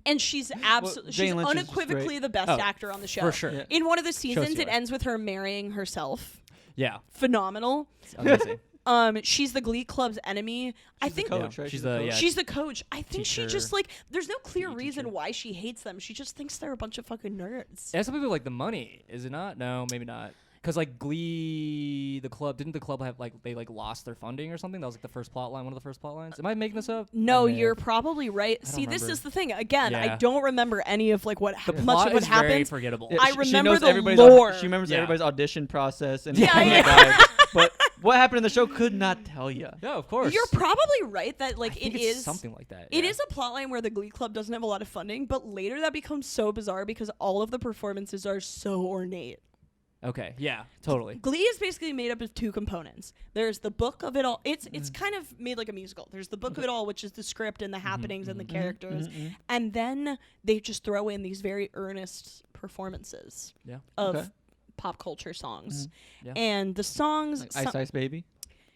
And she's absolutely Jane she's Lynch is just unequivocally great. the best Oh, actor on the show. for sure. Yeah. In one of the seasons, it stealer. ends with her marrying herself. Yeah. Phenomenal. It's amazing. She's the Glee Club's enemy. I the think coach, Yeah. right? She's the the- coach. yeah. she's the coach. I think she just Teacher. like there's no clear PE reason teacher. why she hates them. She just thinks they're a bunch of fucking nerds. Yeah, some people like the money. Is it not? No, maybe not. Because like Glee, the club didn't the club have like they like lost their funding or something? That was like the first plot line, one of the first plot lines. Am I making this up? No, I may you're have. probably right. don't See, this remember. is the thing. Again, I Yeah. don't remember any of like what The much plot of what is very happens. forgettable. Yeah, I she remember knows the everybody's lore. She remembers Yeah. everybody's audition process and Yeah, how they yeah. died. But what happened in the show could not tell you. Yeah, of course. You're probably right that like I think it it's is something like that. It yeah. is a plotline where the Glee Club doesn't have a lot of funding, but later that becomes so bizarre because all of the performances are so ornate. Okay. Yeah. Totally. Glee is basically made up of two components. There's the book of it all. It's kind of made like a musical. There's the book of it all, which is the script and the happenings and the characters, and then they just throw in these very earnest performances Yeah. of Okay. pop culture songs. Yeah. And the songs, Like Ice Ice Baby.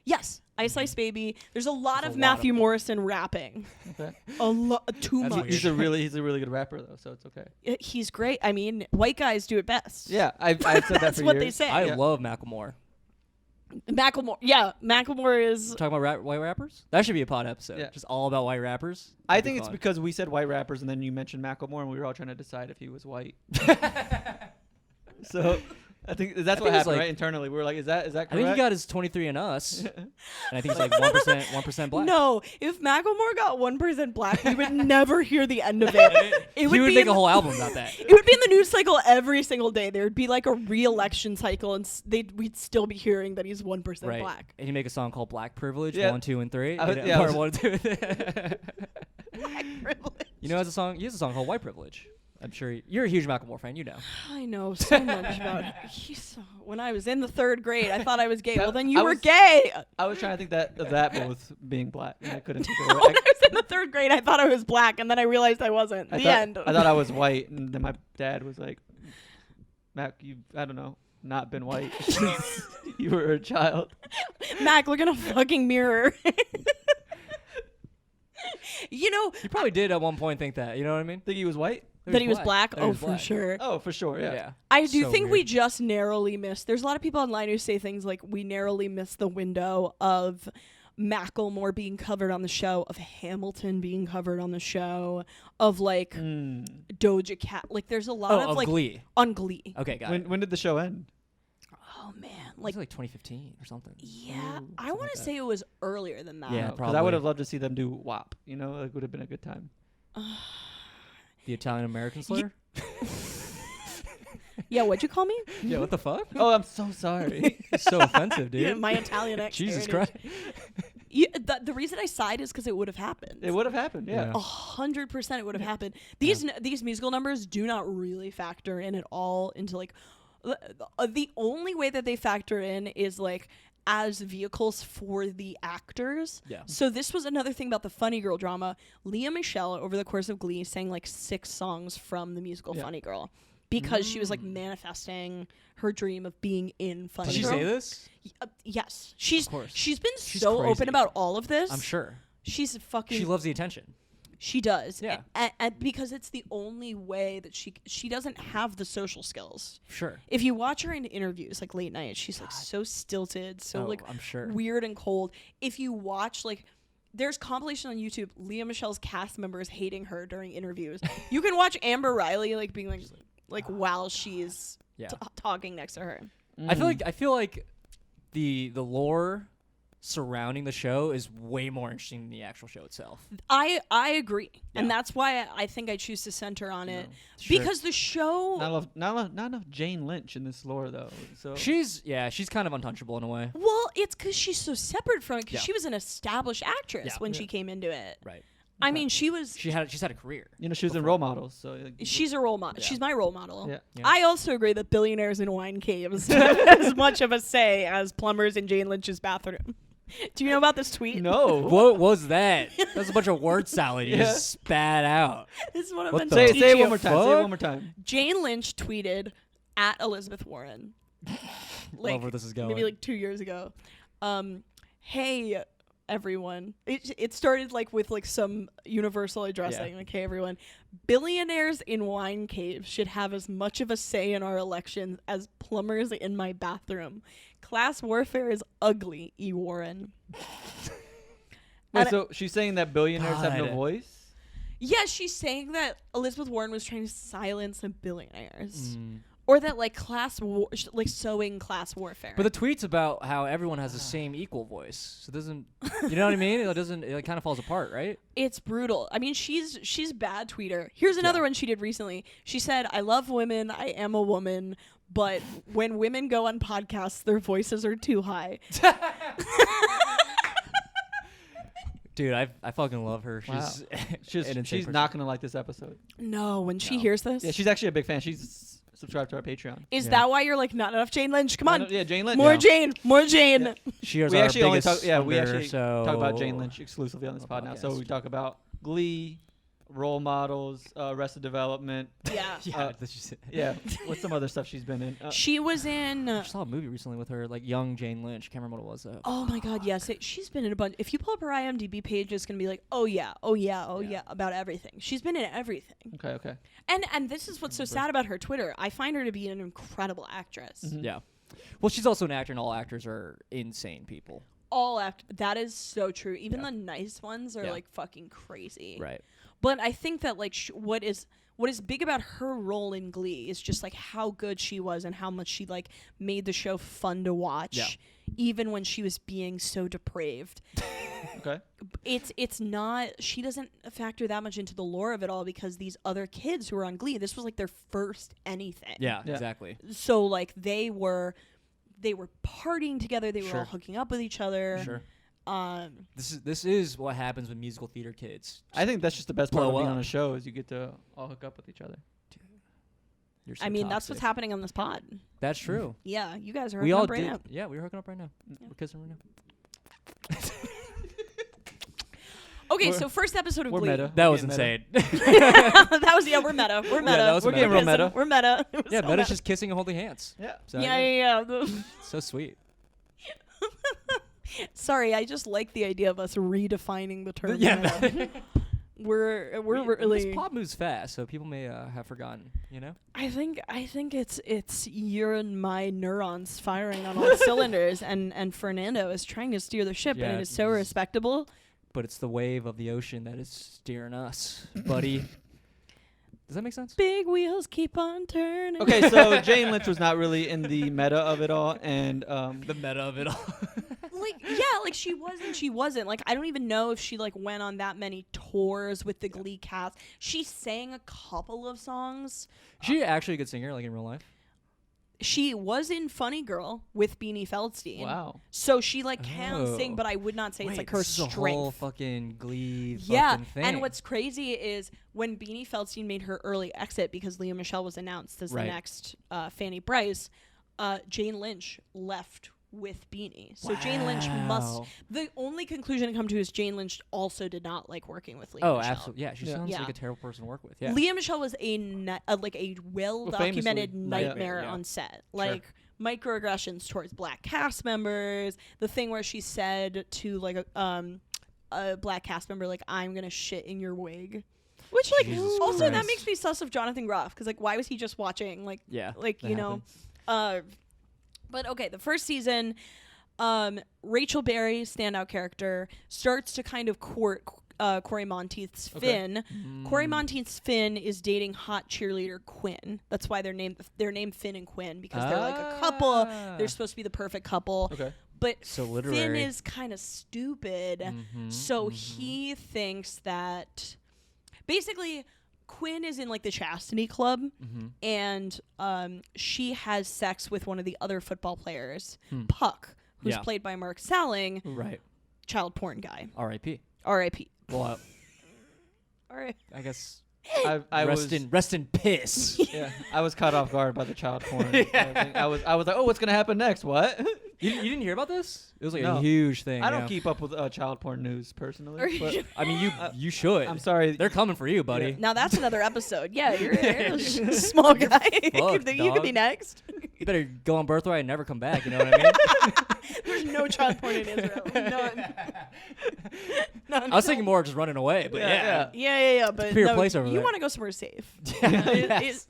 yes, Ice Ice Baby. There's a lot There's of a lot Matthew of them. Morrison rapping. Okay. A lot, too That's much. weird. He's a really good rapper though, so it's okay. He's great. I mean, white guys do it best. Yeah, I've said that That's for what years. they say. I Yeah. love Macklemore. Macklemore. Yeah, Macklemore is. Talking about white rappers? That should be a pod episode. Yeah. Just all about white rappers. I That'd be think it's fun. because we said white rappers and then you mentioned Macklemore and we were all trying to decide if he was white. So I think that's what think it's happened, like- right? Internally, we were like, "Is that correct?" I think he got his 23 and Us, and I think it's like 1% black. No, if Macklemore got 1% black, we would never hear the end of it. He would be make in a whole album about that. It would be in the news cycle every single day. There would be like a re-election cycle, and we'd still be hearing that he's 1% Right. black. And he make a song called Black Privilege, Yeah. 1, 2, and 3. I was- You know, yeah, I part was- 1 and 2. Black privilege. You know, he has a song called White Privilege. I'm sure you're a huge Macklemore fan. You know. I know so much about it. When I was in the 3rd grade, I thought I was gay. That- Well, then you I were was- gay. I was trying to think of that both being black, and I couldn't think of When I was in the 3rd grade, I thought I was black, and then I realized I wasn't. The end. I thought I was white, and then my dad was like, "Mac, I don't know, not been white since you were a child." Mac, look in a fucking mirror. You know You probably did at one point think that. You know what I mean? Think he was white? that he was black? That he Oh, was for black. sure. Oh, for sure, yeah. I do So think we weird. just narrowly missed. There's a lot of people online who say things like we narrowly missed the window of Macklemore being covered on the show, of Hamilton being covered on the show, of like Doja Cat. Like there's a lot Oh, of like Glee. on Glee. Okay, got it. When did the show end? Oh man, Like, like 2015 or something. yeah, Ooh, I something want to like say it was earlier than that. Yeah, Because I probably. would have loved to see them do WAP. You know, it would have been a good time. The Italian American Slayer. Yeah, what'd you call me? Yeah, what the fuck? Oh, I'm so sorry. It's so offensive, dude. Yeah, my Italian ex. Jesus heritage. Christ. Yeah, the reason I sighed is because it would have happened. It would have happened, yeah. Yeah. 100% it would have happened. These musical numbers do not really factor in at all into like the only way that they factor in is like as vehicles for the actors. Yeah. So this was another thing about the Funny Girl drama. Leah Michele over the course of Glee sang like 6 songs from the musical Yeah. Funny Girl because she was like manifesting her dream of being in Funny Did she Girl. say this? Yes. She's course. she's been She's so crazy. open about all of this. I'm sure. She's fucking She loves the attention. she does. Yeah. And because it's the only way that she doesn't have the social skills. Sure. If you watch her in interviews like late night, she's like so stilted, so Oh, like I'm sure. weird and cold. If you watch like there's compilation on YouTube, Leah Michelle's cast members hating her during interviews. You can watch Amber Riley like being like while she's Yeah. talking next to her. I feel like the lore surrounding the show is way more interesting than the actual show itself. I agree, and Yeah. that's why I think I choose to center on it Sure. because the show. Not enough Jane Lynch in this lore, though. So She's kind of untouchable in a way. Well, it's because she's so separate from it. Because Yeah. she was an established actress Yeah. when she came into it. Right. I mean, she's She's had a career. you know, she was in Role Models. So like, she's a role model. Yeah. She's my role model. Yeah. Yeah. I also agree that billionaires in wine caves have as much of a say as plumbers in Jane Lynch's bathroom. Do you know about this tweet? no. What was that? That was a bunch of word salad you Yeah. just spat out. This is what I'm What meant the to Say teach it you. one more time. Say it Fuck? one more time. Jane Lynch tweeted at Elizabeth Warren. Love where this is going. Maybe like 2 years ago. Hey everyone. It started like with like some universal addressing. Yeah. Like, hey everyone. Billionaires in wine caves should have as much of a say in our elections as plumbers in my bathroom. Class warfare is ugly, E. Warren. Wait, And so she's saying that billionaires have no God. voice? Yeah, she's saying that Elizabeth Warren was trying to silence the billionaires. Mm. Or that like like sowing class warfare. But the tweets about how everyone has the same equal voice. So it doesn't, you know what I mean? It doesn't, it kind of falls apart, right? It's brutal. I mean, she's bad tweeter. Here's another one she did recently. She said, "I love women. I am a woman, but when women go on podcasts, their voices are too high." Dude, I fucking love her. Wow. She's an insane She's person. not gonna like this episode. No, when she No. hears this, Yeah, she's actually a big fan. She's subscribed to our Patreon. is Yeah. that why you're like not enough Jane Lynch? Come on, Yeah, Jane Lynch. more Yeah. Jane, more Jane. Yeah. She is We our actually only biggest talk. Yeah, we funder, actually so talk about Jane Lynch exclusively on this on pod now. So podcast. we talk about Glee, Role Models, Arrested Development. Yeah. Yeah, that's just it. Yeah, what's some other stuff she's been in? She was in. I saw a movie recently with her, like young Jane Lynch. Can't remember what it was though. Oh my God, yes. She's been in a bunch. If you pull up her IMDb page, it's going to be like, oh yeah, oh yeah, oh Yeah. yeah, about everything. She's been in everything. Okay. And this is what's so sad about her Twitter. I find her to be an incredible actress. Mhm. Yeah. Well, she's also an actor, and all actors are insane people. That is so true. Even Yeah. the nice ones are Yeah. like fucking crazy. Right. But I think that like what is what is big about her role in Glee is just like how good she was and how much she like made the show fun to watch, even when she was being so depraved. Okay. It's not, she doesn't factor that much into the lore of it all because these other kids who were on Glee, this was like their first anything. Yeah, exactly. So like they were partying together, they were all hooking up with each other. Sure. This is what happens with musical theater kids. I think that's just the best part of Blow being up. on a show is you get to all hook up with each other. You're so I mean, that's toxic. what's happening on this pod. That's true. Yeah, you guys are We hooking all up right did. now. Yeah, we're hooking up right now. We're kissing right now. Okay, so first episode of We're Glee. meta. That We're was getting meta. insane. That was we're meta. We're meta. that was we're meta. We're getting real kissing. meta. We're meta. It was Yeah, so Meta's meta. just kissing and holding hands. Yeah. So Yeah. So sweet. Sorry, I just like the idea of us redefining the term. Yeah. meta. We're really. This pop moves fast, so people may have forgotten. You know. I think it's your and my neurons firing on all cylinders, and Fernando is trying to steer the ship, Yeah, and it is so he's- respectable. But it's the wave of the ocean that is steering us, buddy. Does that make sense? Big wheels keep on turning. Okay, so Jane Lynch was not really in the meta of it all, and The meta of it all. like she wasn't like, I don't even know if she like went on that many tours with the Glee cast. She sang a couple of songs. She actually a good singer, like in real life. She was in Funny Girl with Beanie Feldstein. wow. So she like can sing, Oh. but I would not say it's like her this is strength. a whole fucking Glee Yeah, fucking thing. and what's crazy is when Beanie Feldstein made her early exit because Leah Michelle was announced as the Right. next Fanny Bryce, Jane Lynch left with Beanie. So Jane Lynch must. Wow. The only conclusion to come to is Jane Lynch also did not like working with Leah Oh, Michelle. absolutely. Yeah, she sounds Yeah. like a terrible person to work with. Yeah. Leah Michelle was like a well documented famously, nightmare yeah. on set. Like microaggressions towards black cast members. The thing where she said to like a black cast member, like, "I'm gonna shit in your wig," which like Jesus also that Christ. makes me sus of Jonathan Groff because like why was he just watching like Yeah, like that you know. But okay, the first season, Rachel Berry, standout character, starts to kind of court Corey Monteith's Finn. Corey Monteith's Finn is dating hot cheerleader Quinn. That's why they're named Finn and Quinn, because they're like a couple. They're supposed to be the perfect couple. Okay. But So Finn literary. is kind of stupid. So he thinks that basically Quinn is in like the chastity club, and she has sex with one of the other football players, Puck, who's Yeah. played by Mark Salling, Right. child porn guy. R.I.P. R.I.P. Well, All right. I guess I rest in piss. Yeah, I was caught off guard by the child porn. I was like, oh, what's gonna happen next? What? you didn't hear about this? It was like No. a huge thing. I don't yeah. keep up with child porn news personally. But I mean, you should. I'm sorry. They're coming for you, buddy. Now that's another episode. Yeah, you're a small guy. you fucked, could dog. be next. You better go on birthright and never come back. You know what I mean? There's no child porn in Israel. None. I was thinking more just running away, but yeah. Yeah. But Clear no, place over you there. want to go somewhere safe.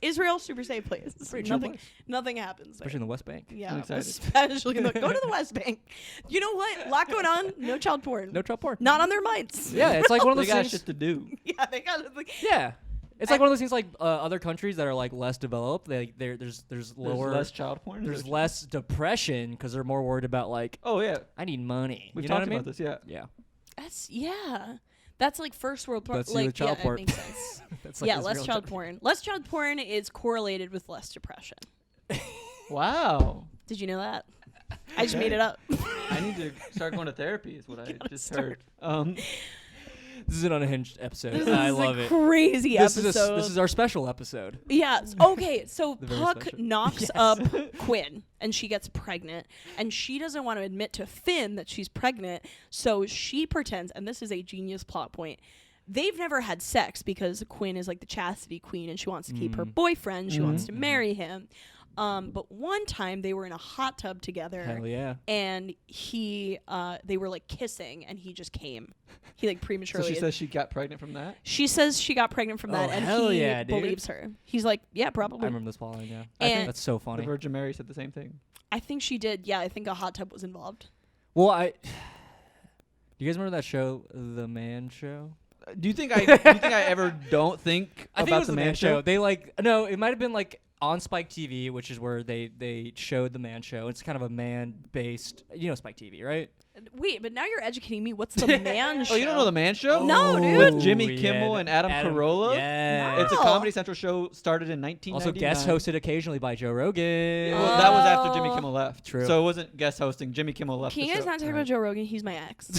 Israel, super safe place. Pretty chill Nothing, place. nothing happens. Especially There. in the West Bank. Yeah, I'm excited. especially go to the West Bank. You know what? A lot going on. No child porn. No child porn. Not on their minds. Yeah, it's like one of They those got things. shit to do. Yeah, they got like. Yeah. It's like one of those things like other countries that are like less developed. There's lower, There's less child porn. there's less depression because they're more worried about like, Oh yeah, I need money. we've you know talked what I mean? about this. Yeah. Yeah. That's like first world Let's see like the child yeah, porn. it makes sense. That's like Yeah, this less real child country. porn. Less child porn is correlated with less depression. Wow. Did you know that? I just made it up. I need to start going to therapy. Is what I just heard. This is an unhinged episode. This I is love a it. crazy This episode. is our special episode. Yeah. Okay. So The very Puck special. knocks Yes. up Quinn, and she gets pregnant, and she doesn't want to admit to Finn that she's pregnant. So she pretends, and this is a genius plot point. They've never had sex because Quinn is like the chastity queen, and she wants to keep her boyfriend. She wants to marry him. But one time they were in a hot tub together. Hell yeah. And they were like kissing, and he just came. He like So prematurely. she says she got pregnant from that. She says she got pregnant from that, Oh, and hell he yeah, dude. believes her. He's like, yeah, I probably. remember this plotline, yeah. And- I think that's so The funny. Virgin Mary said the same thing. I think she did. Yeah, I think a hot tub was involved. Well, do you guys remember that show, The Man Show? Do you think I ever don't think I think about it was the man show? They no, it might have been like on Spike TV, which is where they showed the man show. It's kind of a man-based, Spike TV, right? Wait, but now you're educating me. What's the man show? Oh, you don't know the man show? No, dude. With Jimmy Kimmel and Adam Carolla? Yeah. It's a No. Comedy Central show started in 1999. Also guest hosted occasionally by Joe Rogan. Well, that was after Jimmy Kimmel left. True. So it wasn't guest hosting. Jimmy Kimmel left Can the you guys show. not talk about Joe Rogan? He's my ex.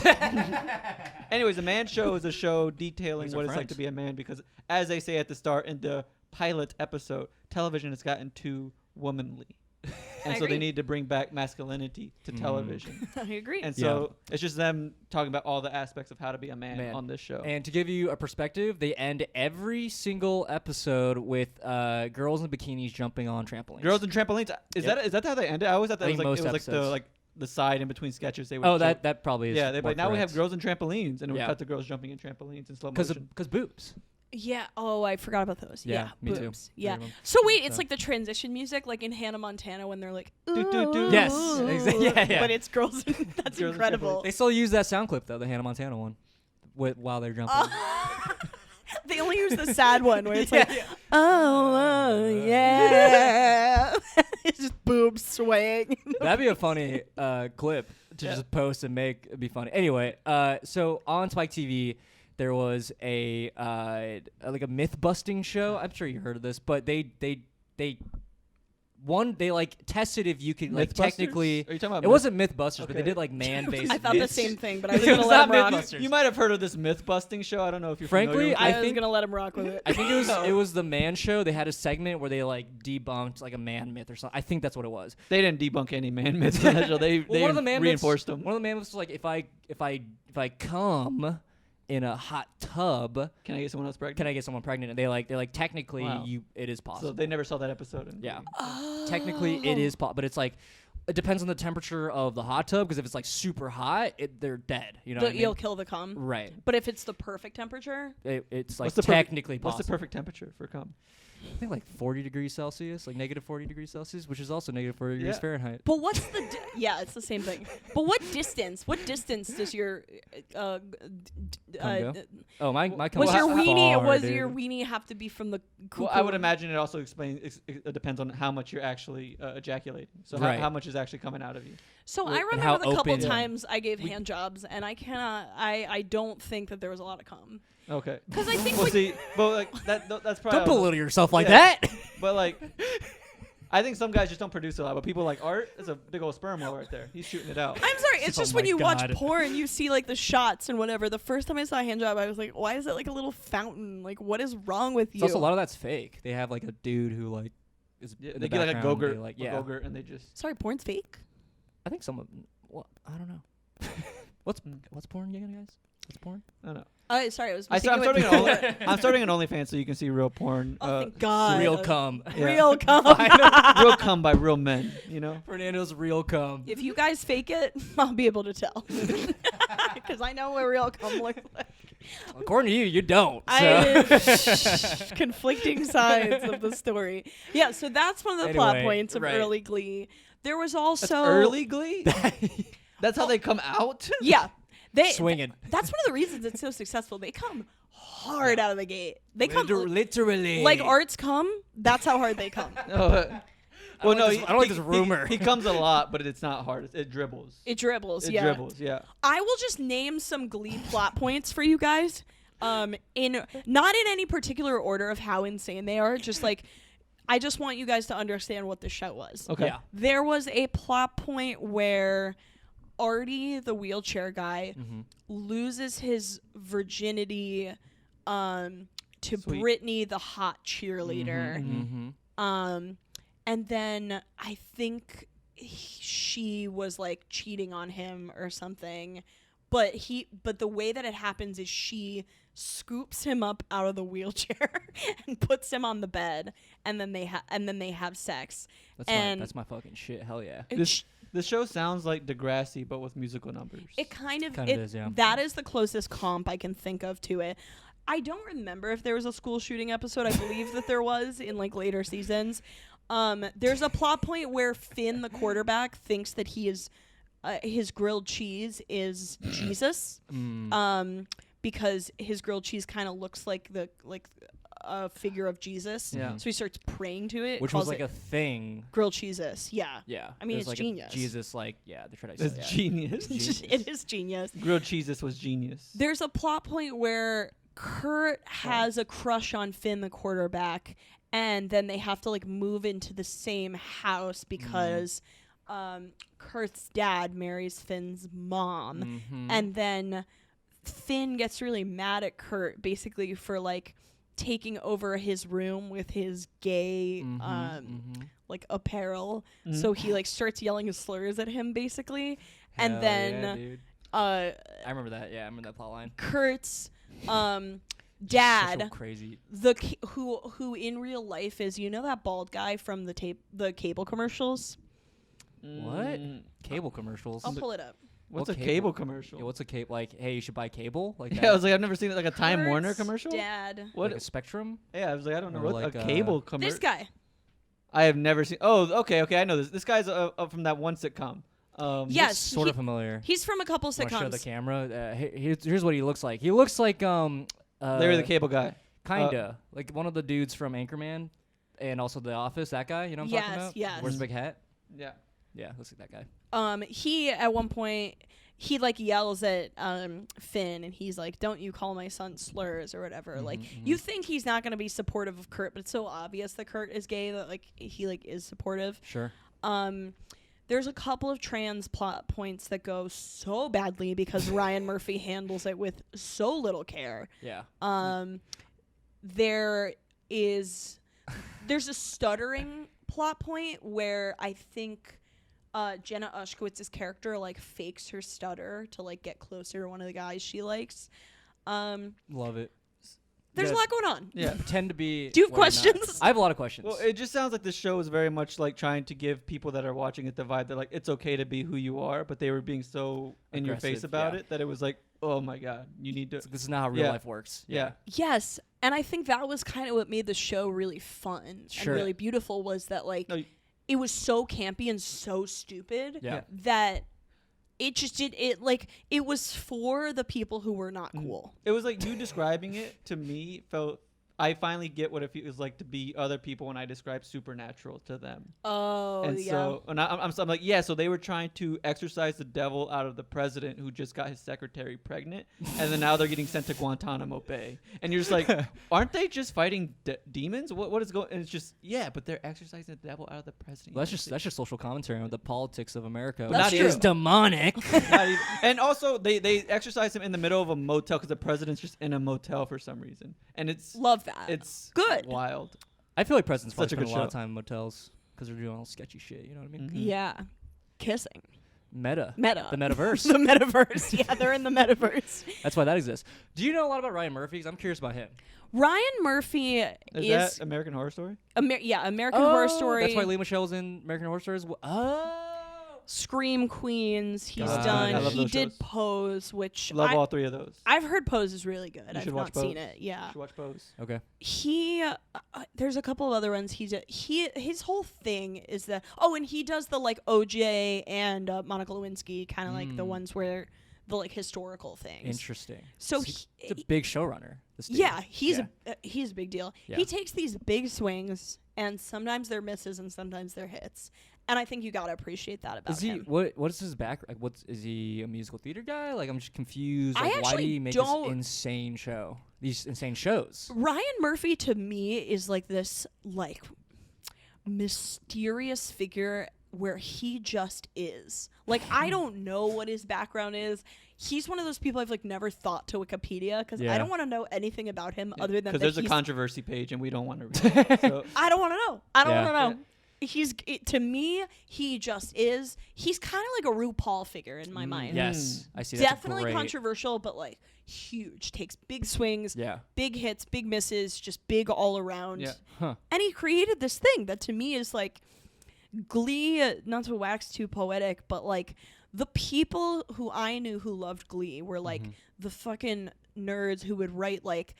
Anyways, the man show is a show detailing These are what it's like friends. to be a man because, as they say at the start in the pilot episode, television has gotten too womanly. And I so they agree. need to bring back masculinity to television. I agree. And so it's just them talking about all the aspects of how to be a man on this show. And to give you a perspective, they end every single episode with girls in bikinis jumping on trampolines. Girls and trampolines. Is that how they ended? I always thought that I was think like most it was episodes. like the side in between sketches they would. Oh, jump. that probably is. Yeah, they're more like now we have correct. girls and trampolines, and we Yeah. cut the girls jumping in trampolines in slow motion. because boobs. Yeah. Oh, I forgot about those. Yeah, me too. boobs. Yeah. Very much. So wait, it's So- like the transition music, like in Hannah Montana when they're like, Do, do, do. Yes, "Ooh." yeah. But it's girls. That's Girls and incredible. They still use that sound clip though, the Hannah Montana one, while they're jumping. They only use the sad one where it's like, oh yeah, it's just boobs swaying. That'd be a funny clip to just post and make it be funny. Anyway, so on Spike TV, there was a like a myth busting show. I'm sure you heard of this, but they like tested if you could like Mythbusters? technically. Are you talking about? It wasn't Mythbusters, but they Okay. did like man-based. I thought the myths. same thing, but I was It gonna was let not him rock. Mythbusters. You might have heard of this myth busting show. I don't know if you're Frankly, familiar with I it. was think- gonna let him rock with it. I think it was the Man Show. They had a segment where they like debunked like a man myth or something. I think that's what it was. They didn't debunk any man myths on that show. They One of the man reinforced myths, them. One of the man myths was like if I come in a hot tub, Can I get someone else pregnant? can I get someone pregnant? And they're like technically Wow. it is possible. So they never saw that episode. Yeah. Technically it is possible, but it's like it depends on the temperature of the hot tub because if it's like super hot, they're dead. You know what I mean? You'll kill the cum. Right. But if it's the perfect temperature, It's like What's the perfect- technically What's possible. the perfect temperature for cum? I think like 40 degrees Celsius, like negative 40 degrees Celsius, which is also negative 40 degrees Yeah. Fahrenheit. but what's the yeah, it's the same thing. But what distance? What distance does your Cum go? Oh, my cum was goes your weenie far, was dude. your weenie have to be from the cuckoo? Well, I would imagine it also it depends on how much you're actually ejaculating. So Right. how much is actually coming out of you? So Well, I and how remember the couple open- times I gave hand jobs, and I cannot. I don't think that there was a lot of cum. Okay. Because I think Well, like, see, but like that's probably. Don't belittle yourself like Yeah. that. But like, I think some guys just don't produce a lot. But people like Art, that's a big old sperm whale right there. He's shooting it out. I'm sorry, it's Oh just when my you God. watch porn, you see like the shots and whatever. The first time I saw a hand job, I was like, why is it like a little fountain? Like, what is wrong with you? It's also a lot of that's fake. They have like a dude who like is Yeah, in they the get like a background, Gogurt, they, like yeah. a Gogurt, and they just. Sorry, porn's fake. I think some of what I don't know. what's porn again, guys? What's porn? I don't know. Sorry, I was. I'm mistaken starting with an Only, I'm starting an OnlyFans so you can see real porn. Oh, thank God. Real cum. Yeah. Real cum. real cum by real men. You know. Fernando's real cum. If you guys fake it, I'll be able to tell. Because I know what real cum looks like. According to you, you don't. I So. conflicting sides of the story. Yeah, so that's one of the plot Anyway, points of right. early Glee. There was also Early Glee. That's how they come out. Yeah, they Swinging. That's one of the reasons it's so successful. They come hard out of the gate. They come Literally. like Arts come. That's how hard they come. Well, no, I don't like this rumor. He comes a lot, but it's not hard. It dribbles. It dribbles. It Yeah. dribbles. Yeah. I will just name some Glee plot points for you guys. In not in any particular order of how insane they are. Just like I just want you guys to understand what the show was. Okay. Yeah. There was a plot point where Artie, the wheelchair guy, loses his virginity to Sweet. Brittany, the hot cheerleader. Mm-hmm. And then I think she was like cheating on him or something. But the way that it happens is she scoops him up out of the wheelchair and puts him on the bed, and then they have sex. That's my fucking shit. Hell yeah. This show sounds like Degrassi, but with musical numbers. It kind of is, yeah. That is the closest comp I can think of to it. I don't remember if there was a school shooting episode. I believe that there was in like later seasons. There's a plot point where Finn, the quarterback, thinks that he is his grilled cheese is Jesus. because his grilled cheese kind of looks like a figure of Jesus. Yeah. So he starts praying to it. Which calls was like it a thing. grilled cheeses. Yeah. Yeah. I mean, It was it's like genius. Jesus, like, yeah, the tradition. It's Yeah. genius. It is genius. Grilled cheeses was genius. There's a plot point where Kurt has a crush on Finn, the quarterback, and then they have to like move into the same house because Kurt's dad marries Finn's mom, and then Finn gets really mad at Kurt basically for like taking over his room with his gay like apparel. So he like starts yelling slurs at him basically, and Hell then yeah, dude. uh I remember that. Yeah, I remember that plot line. Kurt's Such dad, a crazy. who in real life is, you know, that bald guy from the cable commercials. What? Cable commercials. I'll pull it up. What's What a cable? cable commercial? Yeah, what's a cable? Like, hey, you should buy cable? Like Yeah, that? I was like, I've never seen it, like a Time Warner Kurt's commercial. Dad. What? Like a Spectrum? Yeah, I was like, I don't know Or what like, a cable This commercial. guy. I have never seen. Oh, okay, I know this. This guy's from that one sitcom. Yes, Sort of familiar. He's from a couple Wanna show sitcoms. the camera. Here's what he looks like. He looks like Larry the Cable Guy. Kinda like one of the dudes from Anchorman, and also The Office. That guy, you know what I'm talking Yes, about? yes. Wears a big hat. Yeah. Yeah, looks like that guy. He at one point he like yells at Finn, and he's like, "Don't you call my son slurs or whatever." Like you think he's not gonna be supportive of Kurt, but it's so obvious that Kurt is gay that like he like is supportive. Sure. There's a couple of trans plot points that go so badly because Ryan Murphy handles it with so little care. Yeah. There's a stuttering plot point where I think Jenna Ushkowitz's character like fakes her stutter to like get closer to one of the guys she likes. Love it. There's a Yeah. lot going on. Yeah. Pretend to be. Do you have what you're not. questions? I have a lot of questions. Well, it just sounds like this show is very much like trying to give people that are watching it the vibe that like it's okay to be who you are, but they were being so in your face Aggressive, about yeah. it that it was like, oh my god, you need to. This is not how real Yeah. life works. Yeah. Yes, and I think that was kind of what made the show really fun Sure. and really beautiful was that like No, it was so campy and so stupid Yeah. that it just did it like it was for the people who were not Mm. cool. It was like you describing it to me felt. I finally get what it feels like to be other people when I describe supernatural to them. Oh, And yeah. so, and I'm like, yeah. So they were trying to exorcise the devil out of the president who just got his secretary pregnant, and then now they're getting sent to Guantanamo Bay. And you're just like, aren't they just fighting demons? What is going? And it's just, yeah, but they're exorcising the devil out of the president. Well, that's just social commentary on the politics of America. That's which true. is demonic. Not even- and also, they exorcise him in the middle of a motel because the president's just in a motel for some reason, and it's Love that. it's Good. wild. I feel like presidents Such probably a spend good a lot of show. time in motels because they're doing all sketchy shit. You know what I mean? Yeah. Kissing. Meta. Meta. The metaverse. The metaverse. Yeah, they're in the metaverse. That's why that exists. Do you know a lot about Ryan Murphy? 'Cause I'm curious about him. Ryan Murphy Is is that American Horror Story? American Horror Story. That's why Lea Michelle's in American Horror Story as well. Oh. Scream Queens. He's God, done. I love He those did shows. Pose, which Love all three of those. I've heard Pose is really good. You I've should not watch Pose. seen it. Yeah. You should watch Pose. Okay. He there's a couple of other ones his whole thing is that and he does the like OJ and Monica Lewinsky kind of like the ones where the like historical things. Interesting. So he's a big showrunner. This dude. yeah, he's Yeah. he's a big deal. Yeah. He takes these big swings and sometimes they're misses and sometimes they're hits. And I think you got to appreciate that about Is he him. what is his back? Like, is he a musical theater guy? Like, I'm just confused. I Like, why do actually he make don't- this insane show? These insane shows. Ryan Murphy to me is like this like mysterious figure where he just is. Like I don't know what his background is. He's one of those people I've like never thought to Wikipedia because Yeah. I don't want to know anything about him other than Because that there's a he's- controversy page and we don't want to read it. So I don't want to know. I don't Yeah. want to know. To me, he just is. He's kind of like a RuPaul figure in my mind. Yes, I see. That's Definitely great. controversial, but like huge. Takes big swings, Yeah. big hits, big misses, just big all around. Yeah. Huh. And he created this thing that to me is like Glee, not to wax too poetic, but like the people who I knew who loved Glee were like the fucking nerds who would write like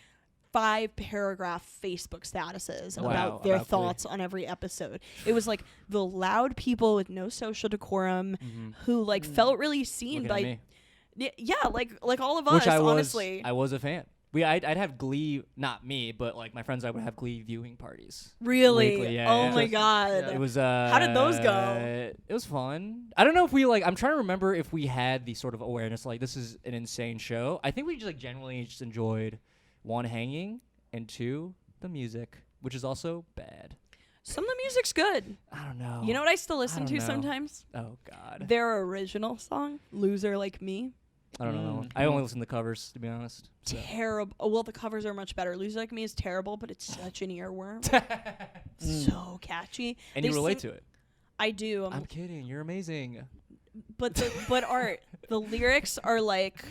5-paragraph Facebook statuses Wow, about their about Glee. thoughts on every episode. It was like the loud people with no social decorum who like felt really seen Looking at by me. Yeah, like all of us, Which honestly. I was a fan. I'd have Glee, not me, but like my friends. I would have Glee viewing parties. Really? Weekly, Oh my god. Yeah. It was. How did those go? It was fun. I don't know if we like. I'm trying to remember if we had the sort of awareness like this is an insane show. I think we just like generally just enjoyed one, hanging, and two, the music, which is also bad. Some of the music's good. I don't know. You know what I still listen don't to know. sometimes? Oh God. Their original song, "Loser Like Me." I don't know. I only listen to covers, to be honest. So. Terrible. Oh, well, the covers are much better. "Loser Like Me" is terrible, but it's such an earworm. So catchy. And you relate to it. I do. I'm kidding. You're amazing. But Art, the lyrics are like,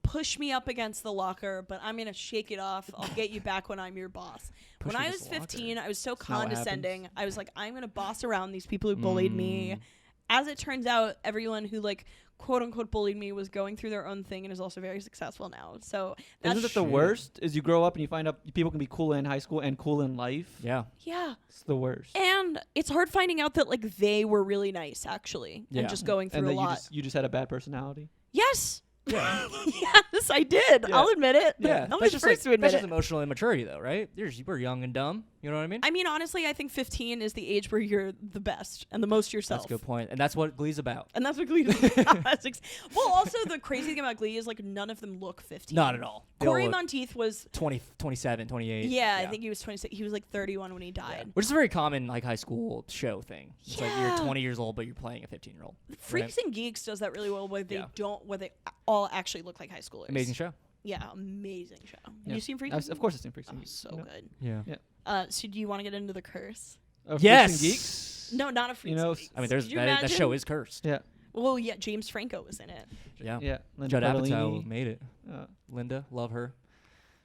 push me up against the locker, but I'm gonna shake it off. I'll get you back when I'm your boss. Push When me I against was the locker. 15, I was so not what condescending. happens. I was like, I'm gonna boss around these people who bullied me. As it turns out, everyone who like quote unquote bullied me was going through their own thing and is also very successful now. So that's Isn't it the worst? Is you grow up and you find out people can be cool in high school and cool in life. Yeah. yeah. It's the worst. And it's hard finding out that like they were really nice actually, Yeah. and just going through And a that lot. you just had a bad personality. Yes. Yeah. Yes, I did. Yeah. I'll admit it. Yeah. I'm That's the just first to admit that's just it. emotional immaturity, though, right? We're young and dumb. You know what I mean? I mean, honestly, I think 15 is the age where you're the best and the most yourself. That's a good point. And that's what Glee's about. And that's what Glee is. Well, also, the crazy thing about Glee is, like, none of them look 15. Not at all. They all Corey look Monteith was, 20, 27, 28. yeah, I think he was 26. He was, like, 31 when he died. Which is a very common like high school show thing. It's like you're Yeah. 20 years old, but you're playing a 15-year-old. Freaks and Geeks does that really well where they Yeah. where they all actually look like high schoolers. Amazing show. Yeah, amazing show. Have Yeah. you seen Freaks? Of course, it's in Freaks Oh, and Geeks. so you know. good. Yeah. So do you want to get into the curse? Freaks Yes. and Geeks. No, not a Freaks know, and Geeks. I mean, there's Could you that show imagine? is cursed. Yeah. Well, yeah, James Franco was in it. Yeah. Yeah. Linda Judd Apatow Cardellini. made it. Uh, Linda, love her.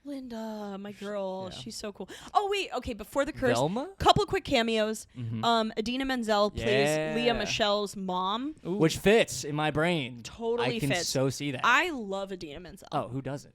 Linda, my girl, Yeah. she's so cool. Oh wait, okay, before the curse, Velma? couple quick cameos. Mhm. Idina Menzel plays Leah Yeah. Michelle's mom. Which fits in my brain. Totally I can fits. so see that. I love Idina Menzel. Oh, who doesn't?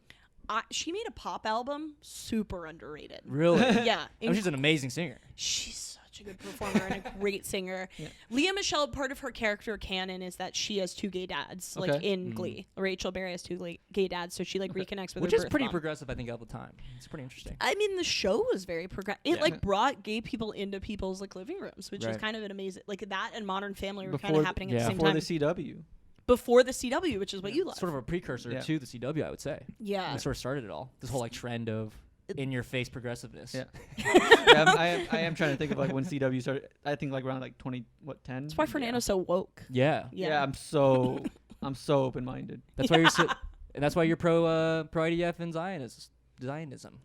She made a pop album, super underrated. Really? Yeah, I mean, she's an amazing singer. she's such a good performer and a great singer. Yeah. Leah Michelle, part of her character canon is that she has two gay dads, like Okay. in Glee. Rachel Berry has two gay dads, so she like reconnects with Which her is birth pretty mom. progressive, I think, at the time. It's pretty interesting. I mean, the show was very progressive. It Yeah. like brought gay people into people's like living rooms, which is Right. kind of an amazing. Like that and Modern Family were kind Before of happening at yeah. the same Before time. the CW. Before the CW, which is what you love. Sort of a precursor Yeah. to the CW, I would say. Yeah. That sort of started it all. This whole like trend of in-your-face progressiveness. Yeah. Yeah, I am trying to think of like when CW started. I think like around like 10. That's why Fernando's so woke. Yeah. Yeah. I'm so open-minded. That's why you're and that's why you're pro IDF and Zionism.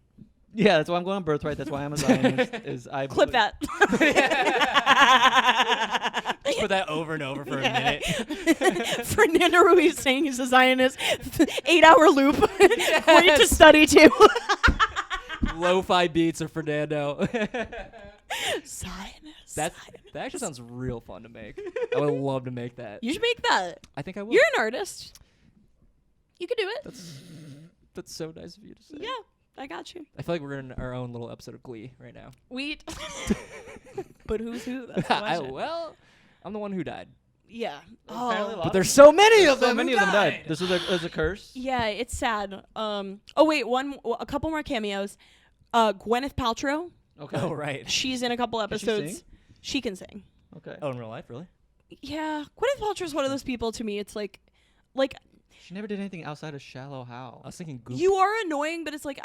Yeah, that's why I'm going on Birthright. That's why I'm a Zionist. Is I Clip believe- that. Just put that over and over for a minute. Fernando Ruiz saying he's a Zionist. 8-hour loop. Great to study too. Lo-fi beats of Fernando. Zionist. That actually sounds real fun to make. I would love to make that. You should make that. I think I will. You're an artist. You can do it. That's so nice of you to say. Yeah, I got you. I feel like we're in our own little episode of Glee right now. But who's who? That's the question. Well, I'm the one who died. Yeah. Apparently Oh. lots But there's so many of so them. many who of them died. died. This was a curse. Yeah, it's sad. Oh wait, a couple more cameos. Gwyneth Paltrow. Okay. Oh right. She's in a couple she episodes. sing? She can sing. Okay. Oh, in real life, really? Yeah, Gwyneth Paltrow's one of those people to me. It's like She never did anything outside of Shallow Hal. I was thinking Goop. you are annoying, but it's like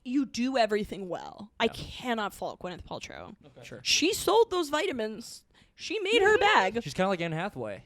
you do everything well. I cannot fault Gwyneth Paltrow. Sure. She sold those vitamins. She made her bag. She's kind of like Anne Hathaway.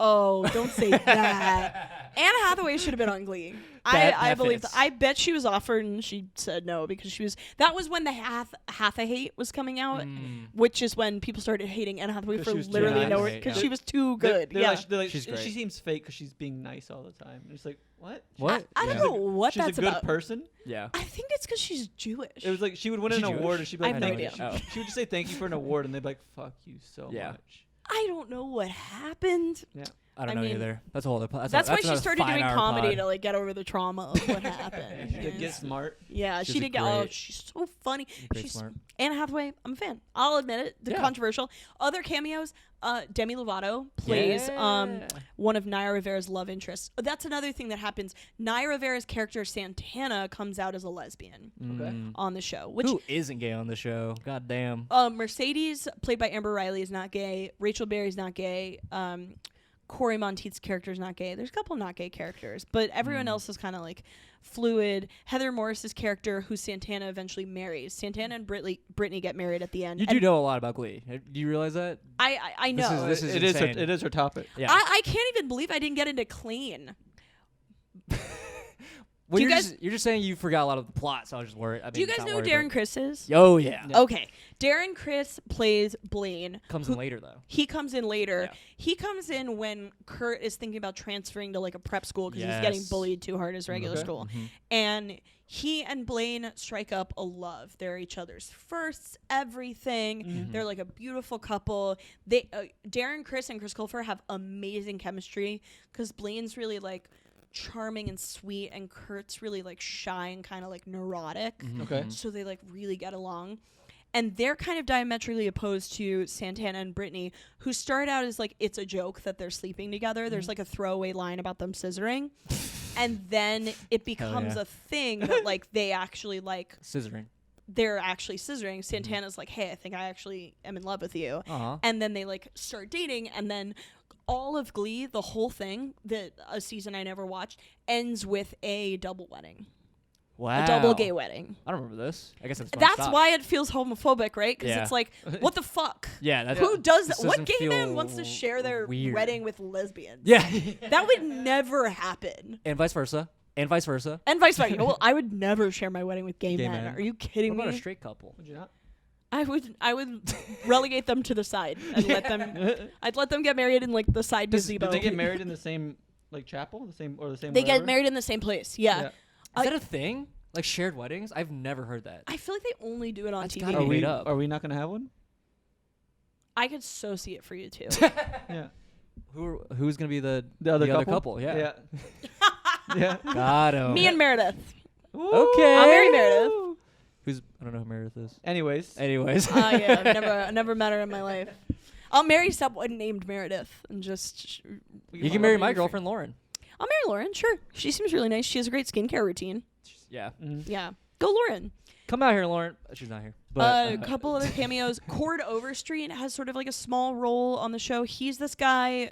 Oh, don't say that. Anne Hathaway should have been on Glee. I believe that. fits. I bet she was offered and she said no because she was. That was when the Hatha hate was coming out, which is when people started hating Anne Hathaway 'Cause for she was too literally nice. no Yeah. because she was too good. They're Yeah. like, She's she great. seems fake because she's being nice all the time. And it's like, what? What? I don't Yeah. know what She's that's a good about. person. Yeah. I think it's because she's Jewish. It was like she would win Is an she award Jewish? and she'd be I like, have no thank idea. you. She would just say thank you for an award and they'd be like, fuck you so Yeah. much. I don't know what happened. Yeah. I don't I know mean, either. That's a whole other. That's why she another started doing 5-hour comedy pod. to like get over the trauma of what happened. To get smart. Yeah, She's she a did get. Oh, great- she's so funny. Great She's smart. Anne Hathaway. I'm a fan. I'll admit it. The Yeah. controversial. Other cameos. Demi Lovato plays Yeah. one of Naya Rivera's love interests. That's another thing that happens. Naya Rivera's character Santana comes out as a lesbian on the show. Which Who isn't gay on the show? God damn. Mercedes, played by Amber Riley, is not gay. Rachel Berry's not gay. Corey Monteith's character is not gay. There's a couple not gay characters, but everyone else is kind of like fluid. Heather Morris's character, who Santana eventually marries. Santana and Brittany get married at the end. You do know a lot about Glee. Do you realize that? I know. This is It is insane. it is her topic. Yeah. I can't even believe I didn't get into Clean. Well, Do you you're just saying you forgot a lot of the plot, so I was just worried. Do you guys know who Darren Criss is? Oh yeah. Okay. Darren Criss plays Blaine. Comes in later though. He comes in later. Yeah. He comes in when Kurt is thinking about transferring to like a prep school because he's getting Yes. bullied too hard at his regular Okay. school. And he and Blaine strike up a love. They're each other's firsts, everything. They're like a beautiful couple. They Darren Criss and Chris Colfer have amazing chemistry because Blaine's really like charming and sweet, and Kurt's really like shy and kind of like neurotic. Okay. So they like really get along. And they're kind of diametrically opposed to Santana and Brittany, who start out as like it's a joke that they're sleeping together. There's like a throwaway line about them scissoring. And then it becomes yeah. a thing that like they actually like Scissoring. they're actually scissoring. Santana's like, hey, I think I actually am in love with you. Uh-huh. And then they like start dating, and then all of Glee, the whole thing, a season I never watched, ends with a double wedding. Wow. A double gay wedding. I don't remember this. I guess That's why it feels homophobic, right? Because Yeah. it's like, what the fuck? Yeah. That's, Who does that? this What doesn't gay man feel wants to share their weird. wedding with lesbians? Yeah. That would never happen. And vice versa. And vice versa. And vice versa. Well, I would never share my wedding with gay, Gay men. men. Are you kidding What about me? a straight couple? Would you not? I would relegate them to the side and let them. I'd let them get married in like the side gazebo. Did they get married in the same like chapel, the same? They whatever? get married in the same place. Yeah. Yeah. Is that a thing? Like shared weddings? I've never heard that. I feel like they only do it on That's TV. gotta Are be we made up. are we not gonna have one? I could so see it for you too. Yeah. Who's gonna be the other couple? Yeah. Yeah. Yeah. Got him. Me and Meredith. Okay. I'll marry Meredith. I don't know who Meredith is. Anyways. Anyways. Yeah, I never met her in my life. I'll marry someone named Meredith and just. You can marry my girlfriend Lauren. I'll marry Lauren. Sure, she seems really nice. She has a great skincare routine. Yeah. Yeah, go Lauren. Come out here, Lauren. She's not here. But A couple other cameos. Cord Overstreet has sort of like a small role on the show. He's this guy.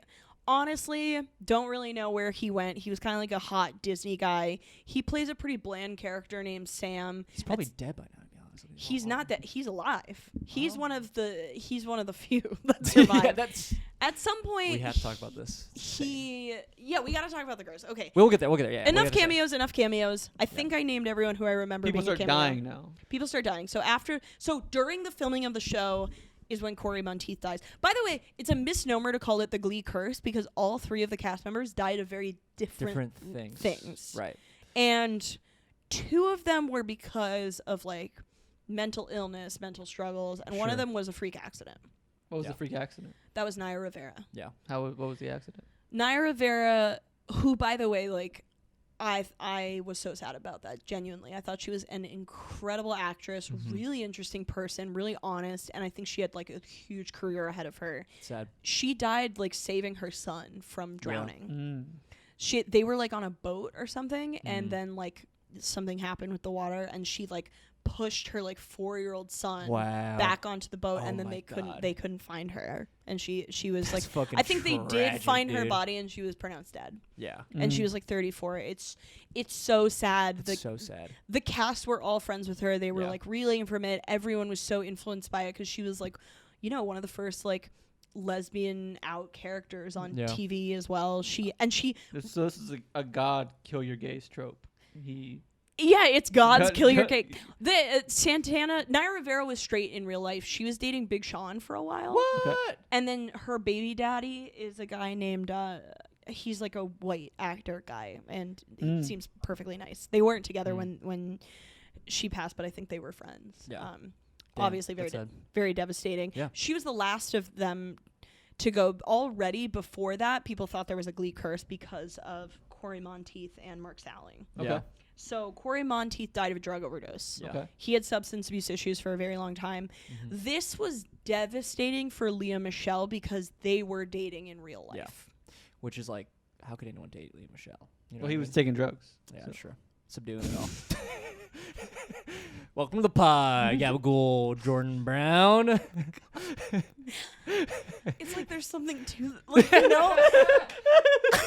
Honestly, don't really know where he went. He was kind of like a hot Disney guy. He plays a pretty bland character named Sam. he's probably dead by now, to be honest with you. He's not that. He's alive. He's one of the. He's one of the few that survive. Yeah, that's. At some point, We have to talk about this. Yeah, we got to talk about the girls. Okay. We'll get there. We'll get there. Yeah. Enough we'll get there. cameos, enough cameos. I think I named everyone who I remember People being a start cameo. dying now. People start dying. So during the filming of the show is when Corey Monteith dies. By the way, it's a misnomer to call it the Glee curse because all three of the cast members died of very different things. Right. And two of them were because of like mental illness, mental struggles, and one of Sure. them was a freak accident. What was Yeah. the freak accident? That was Naya Rivera. Yeah. What was the accident? Naya Rivera, who, by the way, like, I was so sad about that, genuinely. I thought she was an incredible actress, really interesting person, really honest, and I think she had, like, a huge career ahead of her. Sad. She died, like, saving her son from drowning. Mm. They were, like, on a boat or something, and then, like, something happened with the water, and she, like, pushed her like 4-year-old son Wow. back onto the boat, Oh and then my God. they couldn't find her, and she was That's like, fucking I think they did tragic, find her dude. body, and she was pronounced dead, Yeah. and she was like 34. It's so sad. It's so sad. The cast were all friends with her. They were Yeah. like reeling from it. Everyone was so influenced by it because she was like, one of the first like lesbian out characters on Yeah. TV as well. This is a God kill your gays trope. Yeah, it's God's God- kill your God- cake. Naya Rivera was straight in real life. She was dating Big Sean for a while. What? And then her baby daddy is a guy named, he's like a white actor guy, and he seems perfectly nice. They weren't together when she passed, but I think they were friends. Yeah. Obviously that's sad. very devastating. Yeah. She was the last of them to go. Already before that, people thought there was a GLEE curse because of Corey Monteith and Mark Salling. Okay. Yeah. So Corey Monteith died of a drug overdose. Yeah. Okay. He had substance abuse issues for a very long time. This was devastating for Leah Michele because they were dating in real life. Yeah. Which is like, how could anyone date Leah Michele? You know Well, what he I was mean? taking drugs. Yeah, so. sure. Subduing it all. Welcome to the pod, Gabby Jordan Brown. It's like there's something to like, you know.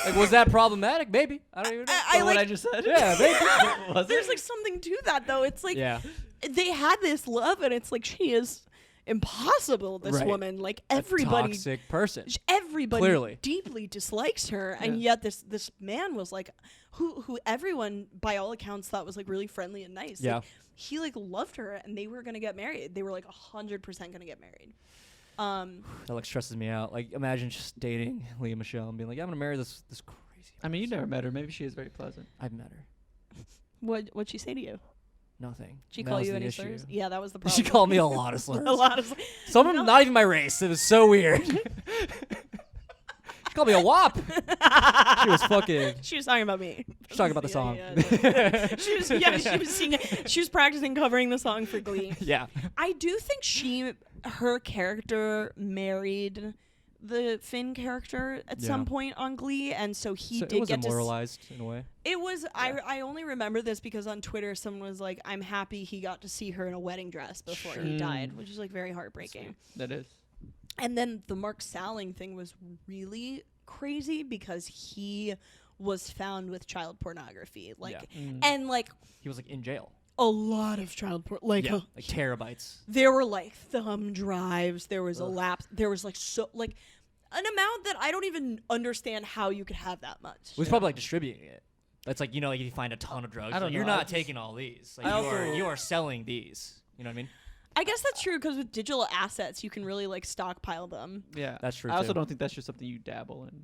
Like, was that problematic? Maybe. I don't even know. I From what like. I just said. Yeah, maybe. Was There's it? like something to that though. It's like Yeah. they had this love, and it's like she is impossible. This Right. woman, like A everybody, toxic person. everybody Clearly. deeply dislikes her, and Yeah. yet this man was like, who everyone by all accounts thought was like really friendly and nice. Yeah. Like, he like loved her, and they were gonna get married. They were like 100% gonna get married. That like stresses me out. Like, imagine just dating Leah Michele and being like, yeah, I'm gonna marry this crazy. I mean, you never met her. Maybe she is very pleasant. I've met her. What'd she say to you? Nothing. Did she That call was you the any issue. slurs? Yeah, that was the problem. She called me a lot of slurs. a lot of. Some of them not even my race. It was so weird. She called me a wop. She was fucking. She was talking about me. She's talking about the song. Yeah. She was singing. She was practicing covering the song for Glee. Yeah. I do think her character married the Finn character at some Yeah. point on Glee, and so he So did it was get to. immortalized in a way. It was. I only remember this because on Twitter someone was like, "I'm happy he got to see her in a wedding dress before he died," which is like very heartbreaking. That is. And then the Mark Salling thing was really crazy because he was found with child pornography, like, and like He was like in jail. a lot of child porn, like, Yeah. Like terabytes. there were like thumb drives, there was a lapse, there was like like an amount that I don't even understand how you could have that much. It was probably like distributing it. That's like, you know, like if you find a ton of drugs, I don't like, you're know, I not just- taking all these. Like I you are selling these. You know what I mean? I guess that's true because with digital assets you can really like stockpile them. Yeah. That's true, I also too. don't think that's just something you dabble in.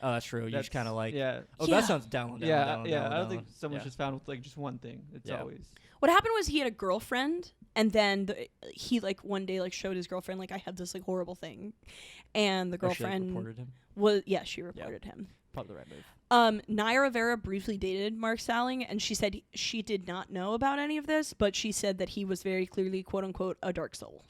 Oh, that's true. You just kind of like, Yeah. oh, Yeah. that sounds down. Yeah. down, I don't think someone's Yeah. just found with like just one thing. It's Yeah. always. What happened was he had a girlfriend, and then he like one day like showed his girlfriend like I had this like horrible thing, and the Or she, like, girlfriend reported him. she reported him. Probably the right move. Naya Rivera briefly dated Mark Salling, and she said she did not know about any of this, but she said that he was very clearly quote unquote a dark soul.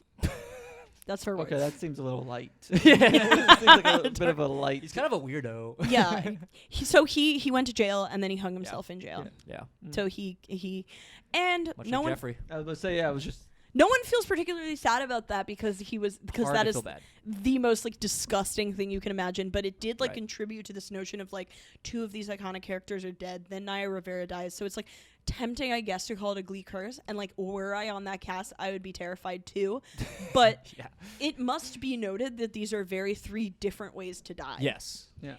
That's her words. Okay, that seems a little light. It seems like a bit of a light. He's kind of a weirdo. Yeah. He went to jail and then he hung himself in jail. Yeah. So he and Much no like one Jeffrey. I was gonna say, yeah, I was just. no one feels particularly sad about that because Hard that to is feel bad. the most like disgusting thing you can imagine, but it did like Right. contribute to this notion of like two of these iconic characters are dead, then Naya Rivera dies, so it's like tempting, I guess, to call it a GLEE curse, and like were I on that cast I would be terrified too, but Yeah. it must be noted that these are three different ways to die. Yes. Yeah.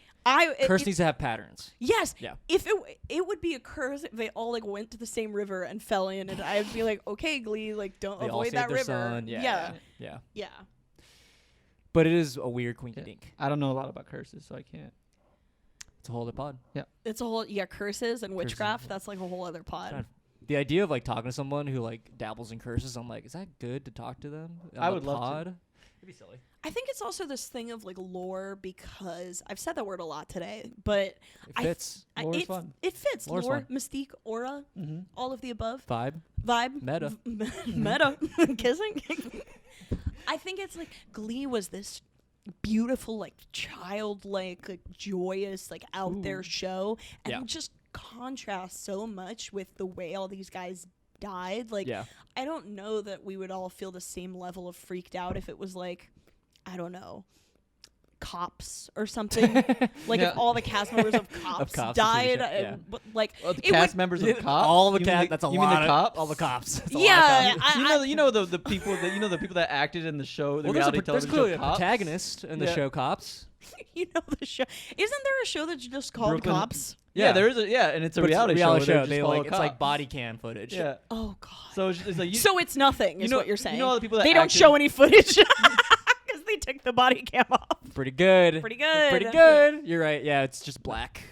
Curse needs to have patterns. Yes. Yeah. If it would be a curse if they all like went to the same river and fell in, and I'd be like, okay, GLEE, like don't They all avoid saved that their river. son. Yeah. Yeah. But it is a weird quinky Yeah. dink. I don't know a lot about curses, so I can't. It's a whole other pod. It's a whole curses and witchcraft. yeah. That's like a whole other pod. Kind of- The idea of like talking to someone who like dabbles in curses, I'm like, is that good to talk to them? I on would the love to. pod? It'd be silly. I think it's also this thing of like lore because I've said that word a lot today, but It I- fits. Lore's fun. it fits. Lore's Lore, fun. mystique, aura, all of the above. Vibe. Vibe. Meta. Meta. Kissing. I think it's like Glee was this beautiful, like childlike, like joyous, like out there show, and Yeah. it just contrasts so much with the way all these guys died. Like, Yeah. I don't know that we would all feel the same level of freaked out if it was like, I don't know, Cops or something. Like Yeah. if all the cast members of Cops, Cops, the TV died, show, yeah. but like Oh, the it cast would- members of cops. All the You mean cast. That's a you lot. mean the cops? All the cops. That's a lot of Yeah, cops. You know the people that the people that acted in the show, the Well, reality there's television clearly show a Cops. protagonist in the Yeah. show Cops. you know the show. Isn't there a show that's just called Brooklyn- Cops? Yeah, there is and it's a But reality, show. show. where They just like follow it's like cops. body cam footage. Yeah. Oh God. So it's like So it's nothing, is know- what you're you saying. know all the people that they don't acted- show any footage because they took the body cam off. Pretty good. Pretty good. Pretty good. You're right. Yeah, it's just black.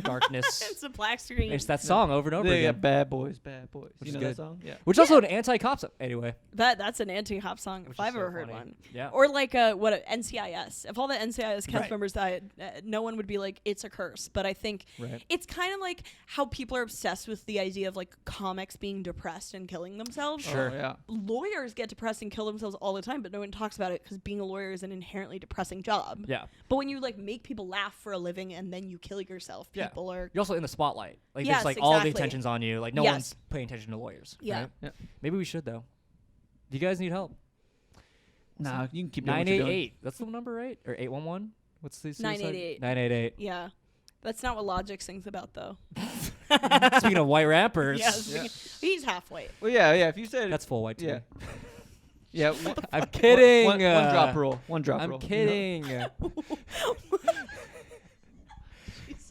Darkness. It's a black screen. It's that song over and over Yeah, again. bad boys, bad boys. Which You is know good. that song? Yeah. Which is also an anti-cop song. Anyway. That's an anti-cop song Which if is I've so ever heard funny. one. Yeah. Or like NCIS. If all the NCIS cast Right. members died, no one would be like, it's a curse. But I think Right. it's kind of like how people are obsessed with the idea of like comics being depressed and killing themselves. Sure. Oh, yeah. Lawyers get depressed and kill themselves all the time, but no one talks about it because being a lawyer is an inherently depressing job. Yeah. But when you like make people laugh for a living and then you kill yourself, Yeah. people are You're also in the spotlight. Like Yes, there's like all the exactly. attention's on you. Like no Yes. one's paying attention to lawyers. Yeah. Right? Yeah. Maybe we should though. Do you guys need help? Nah, you can keep doing what you're doing. 988. That's the number, right? Or 811? What's the suicide? 988. 988. yeah. That's not what Logic sings about though. Speaking of white rappers, He's half white. Well, yeah. If you said that's full white too. yeah. Yeah. I'm kidding. One drop rule. One drop I'm rule. kidding.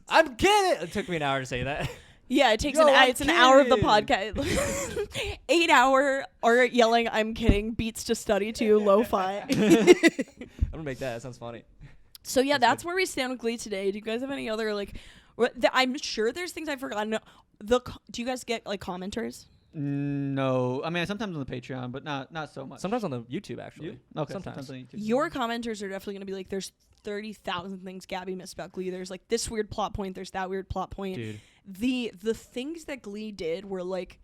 I'm kidding. It took me an hour to say that. Yeah, it takes Yo, I'm it's an hour of the kidding. podcast. 8 hour Art yelling I'm kidding beats to study to lo-fi. I'm gonna make that. That sounds funny. So yeah, that's where we stand with Glee today. Do you guys have any other like I'm sure there's things I've forgotten. Do you guys get like commenters? No, I mean sometimes on the Patreon, but not so much. Sometimes on the YouTube, actually. You? Okay, Sometimes. on YouTube. Your commenters are definitely going to be like, there's 30,000 things Gabby missed about Glee. There's like this weird plot point. There's that weird plot point. Dude. The things that Glee did were like,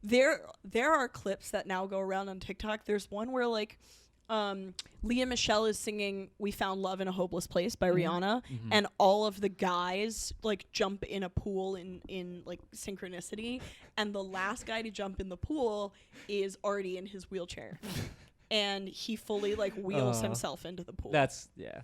there are clips that now go around on TikTok. There's one where like, Leah Michelle is singing "We Found Love in a Hopeless Place" by Rihanna, and all of the guys like jump in a pool in like synchronicity, and the last guy to jump in the pool is Artie in his wheelchair, and he fully like wheels himself into the pool. That's yeah.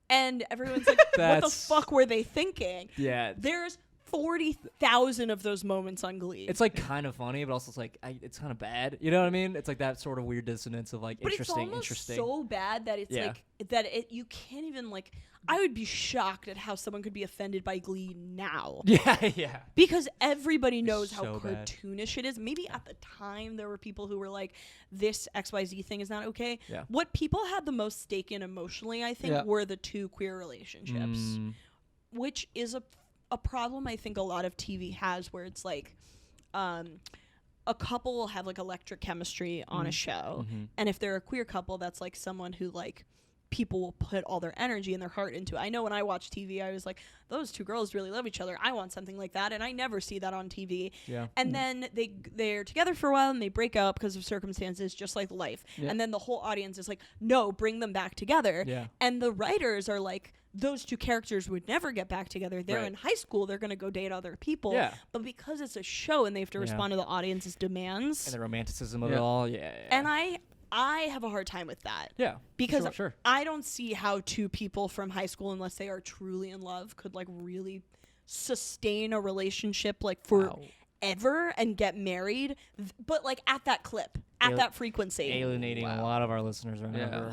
And everyone's like, "What the That's- fuck were they thinking?" Yeah. There's 40,000 of those moments on Glee. It's like kind of funny, but also it's like it's kind of bad. You know what I mean? It's like that sort of weird dissonance of like but interesting, it's almost interesting. so bad that it's Yeah. like that you can't even like. I would be shocked at how someone could be offended by Glee now. Yeah, yeah. Because everybody knows how so bad. cartoonish it is. Maybe at the time there were people who were like, this XYZ thing is not okay. Yeah. What people had the most stake in emotionally, I think, Yeah. were the two queer relationships, which is a problem I think a lot of TV has, where it's like a couple will have like electric chemistry on a show, and if they're a queer couple, that's like someone who like people will put all their energy and their heart into. I know when I watch TV, I was like, those two girls really love each other. I want something like that, and I never see that on TV. Yeah. And then they're together for a while and they break up because of circumstances, just like life. Yeah. And then the whole audience is like, no, bring them back together. Yeah. And the writers are like, those two characters would never get back together. They're Right. in high school. They're going to go date other people. Yeah. But because it's a show and they have to Yeah. respond to the audience's demands. And the romanticism of it Yeah. all. Yeah. And I have a hard time with that. yeah. Because sure. I don't see how two people from high school, unless they are truly in love, could like really sustain a relationship like forever and get married. But like at that clip, at that frequency. Alienating a lot of our listeners right Yeah. now. Our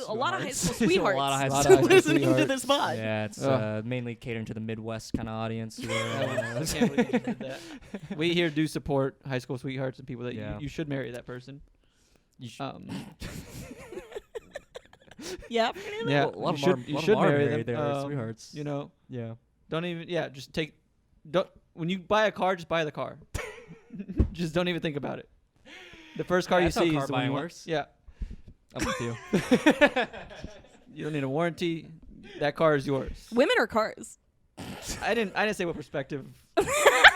A lot of high school A sweethearts lot of high Lot school of high school listening to sweethearts. this pod. Yeah, it's mainly catering to the Midwest kind of audience. Who I are, can't believe you did that. We here do support high school sweethearts and people that Yeah. you should marry that person. you sh- Yep. Yeah, a lot you of them should, you are should marry married. them. They're sweethearts. You know, Yeah. don't even. Yeah, just take. Don't when you buy a car, just buy the car. Just don't even think about it. The first car Yeah, you that's how see car is the one buying you want. works. Yeah, I'm with you. you don't need a warranty. That car is yours. Women or cars? I didn't say what perspective.